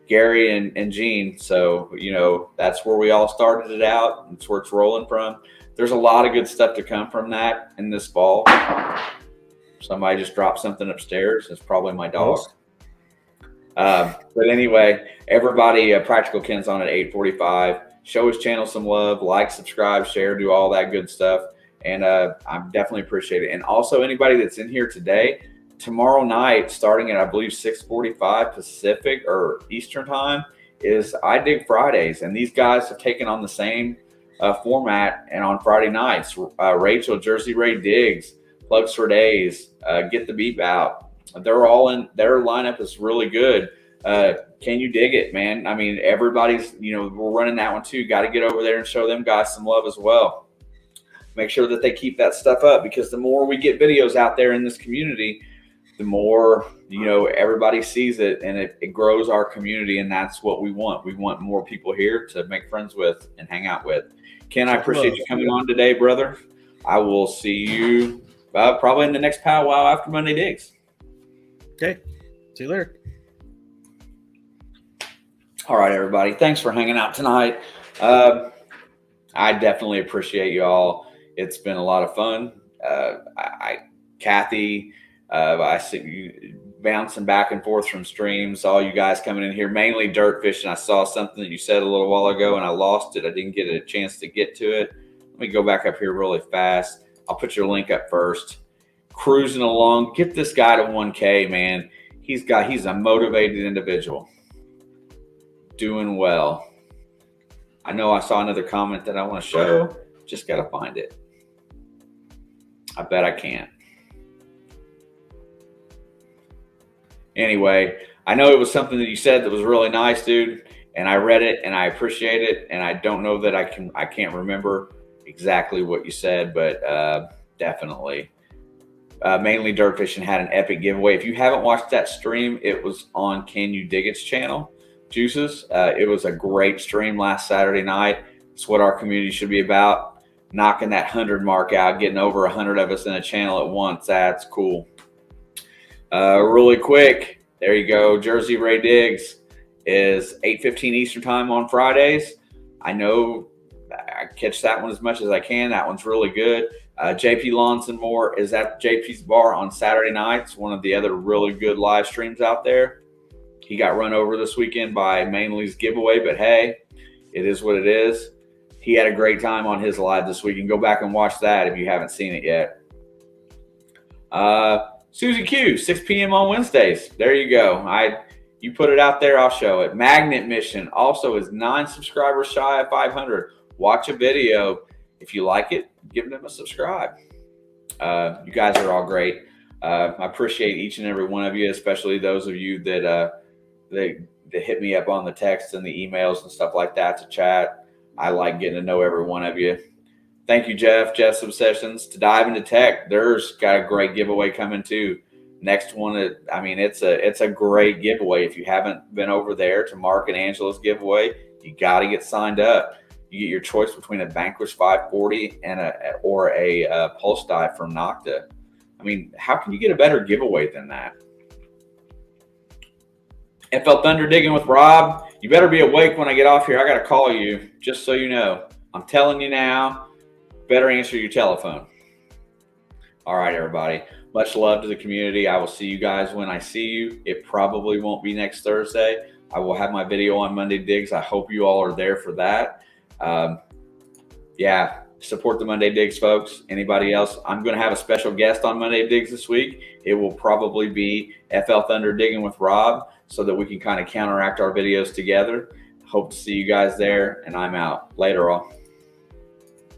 Gary and Gene. So, you know, that's where we all started it out. That's where it's rolling from. There's a lot of good stuff to come from that in this fall. Somebody just dropped something upstairs. It's probably my dog. But anyway, everybody, Practical Ken's on at 8:45. Show his channel some love. Like, subscribe, share, do all that good stuff. And I definitely appreciate it. And also anybody that's in here today, tomorrow night, starting at, I believe, 6:45 Pacific or Eastern Time, is I Dig Fridays. And these guys have taken on the same format. And on Friday nights, Rachel, Jersey Ray Diggs, Plugs for Days, Get the Beep Out. They're all in. Their lineup is really good. Can you dig it, man? I mean, everybody's, you know, we're running that one too. Got to get over there and show them guys some love as well. Make sure that they keep that stuff up, because the more we get videos out there in this community, the more, you know, everybody sees it, and it grows our community, and that's what we want. We want more people here to make friends with and hang out with. Ken, I appreciate you coming on today, brother. I will see you probably in the next powwow after Monday Digs. Okay. See you later. All right, everybody. Thanks for hanging out tonight. I definitely appreciate you all. It's been a lot of fun. Kathy, I see you bouncing back and forth from streams. All you guys coming in here, mainly dirt fishing. I saw something that you said a little while ago and I lost it. I didn't get a chance to get to it. Let me go back up here really fast. I'll put your link up first. Cruising along. Get this guy to 1K, man. He's a motivated individual. Doing well. I know I saw another comment that I want to show. Just got to find it. I bet I can't. Anyway, I know it was something that you said that was really nice, dude. And I read it and I appreciate it. And I don't know that I can't remember exactly what you said, but definitely. Mainly Dirt Fishing had an epic giveaway. If you haven't watched that stream, it was on Can You Dig It's channel. Juices. It was a great stream last Saturday night. It's what our community should be about. Knocking that 100 mark out, getting over 100 of us in a channel at once. That's cool. Really quick, there you go. Jersey Ray Diggs is 8:15 Eastern time on Fridays. I know I catch that one as much as I can. That one's really good. JP Lawns and More is at JP's Bar on Saturday nights. One of the other really good live streams out there. He got run over this weekend by Mainly's giveaway, but hey, it is what it is. He had a great time on his live this week. And go back and watch that if you haven't seen it yet. Susie Q, 6 p.m. on Wednesdays. There you go. You put it out there, I'll show it. Magnet Mission also is 9 subscribers shy of 500. Watch a video. If you like it, give them a subscribe. You guys are all great. I appreciate each and every one of you, especially those of you that hit me up on the text and the emails and stuff like that to chat. I like getting to know every one of you. Thank you, Jeff. Jeff's Obsessions. To dive into tech, there's got a great giveaway coming too. Next one, it's a great giveaway. If you haven't been over there to Mark and Angela's giveaway, you got to get signed up. You get your choice between a Vanquish 540 and a Pulse Dive from Nokta. I mean, how can you get a better giveaway than that? FL Thunder Digging with Rob. You better be awake when I get off here. I got to call you, just so you know. I'm telling you now, better answer your telephone. All right, everybody. Much love to the community. I will see you guys when I see you. It probably won't be next Thursday. I will have my video on Monday Digs. I hope you all are there for that. Support the Monday Digs, folks. Anybody else? I'm going to have a special guest on Monday Digs this week. It will probably be FL Thunder Digging with Rob, so that we can kind of counteract our videos together. Hope to see you guys there, and I'm out. Later, all.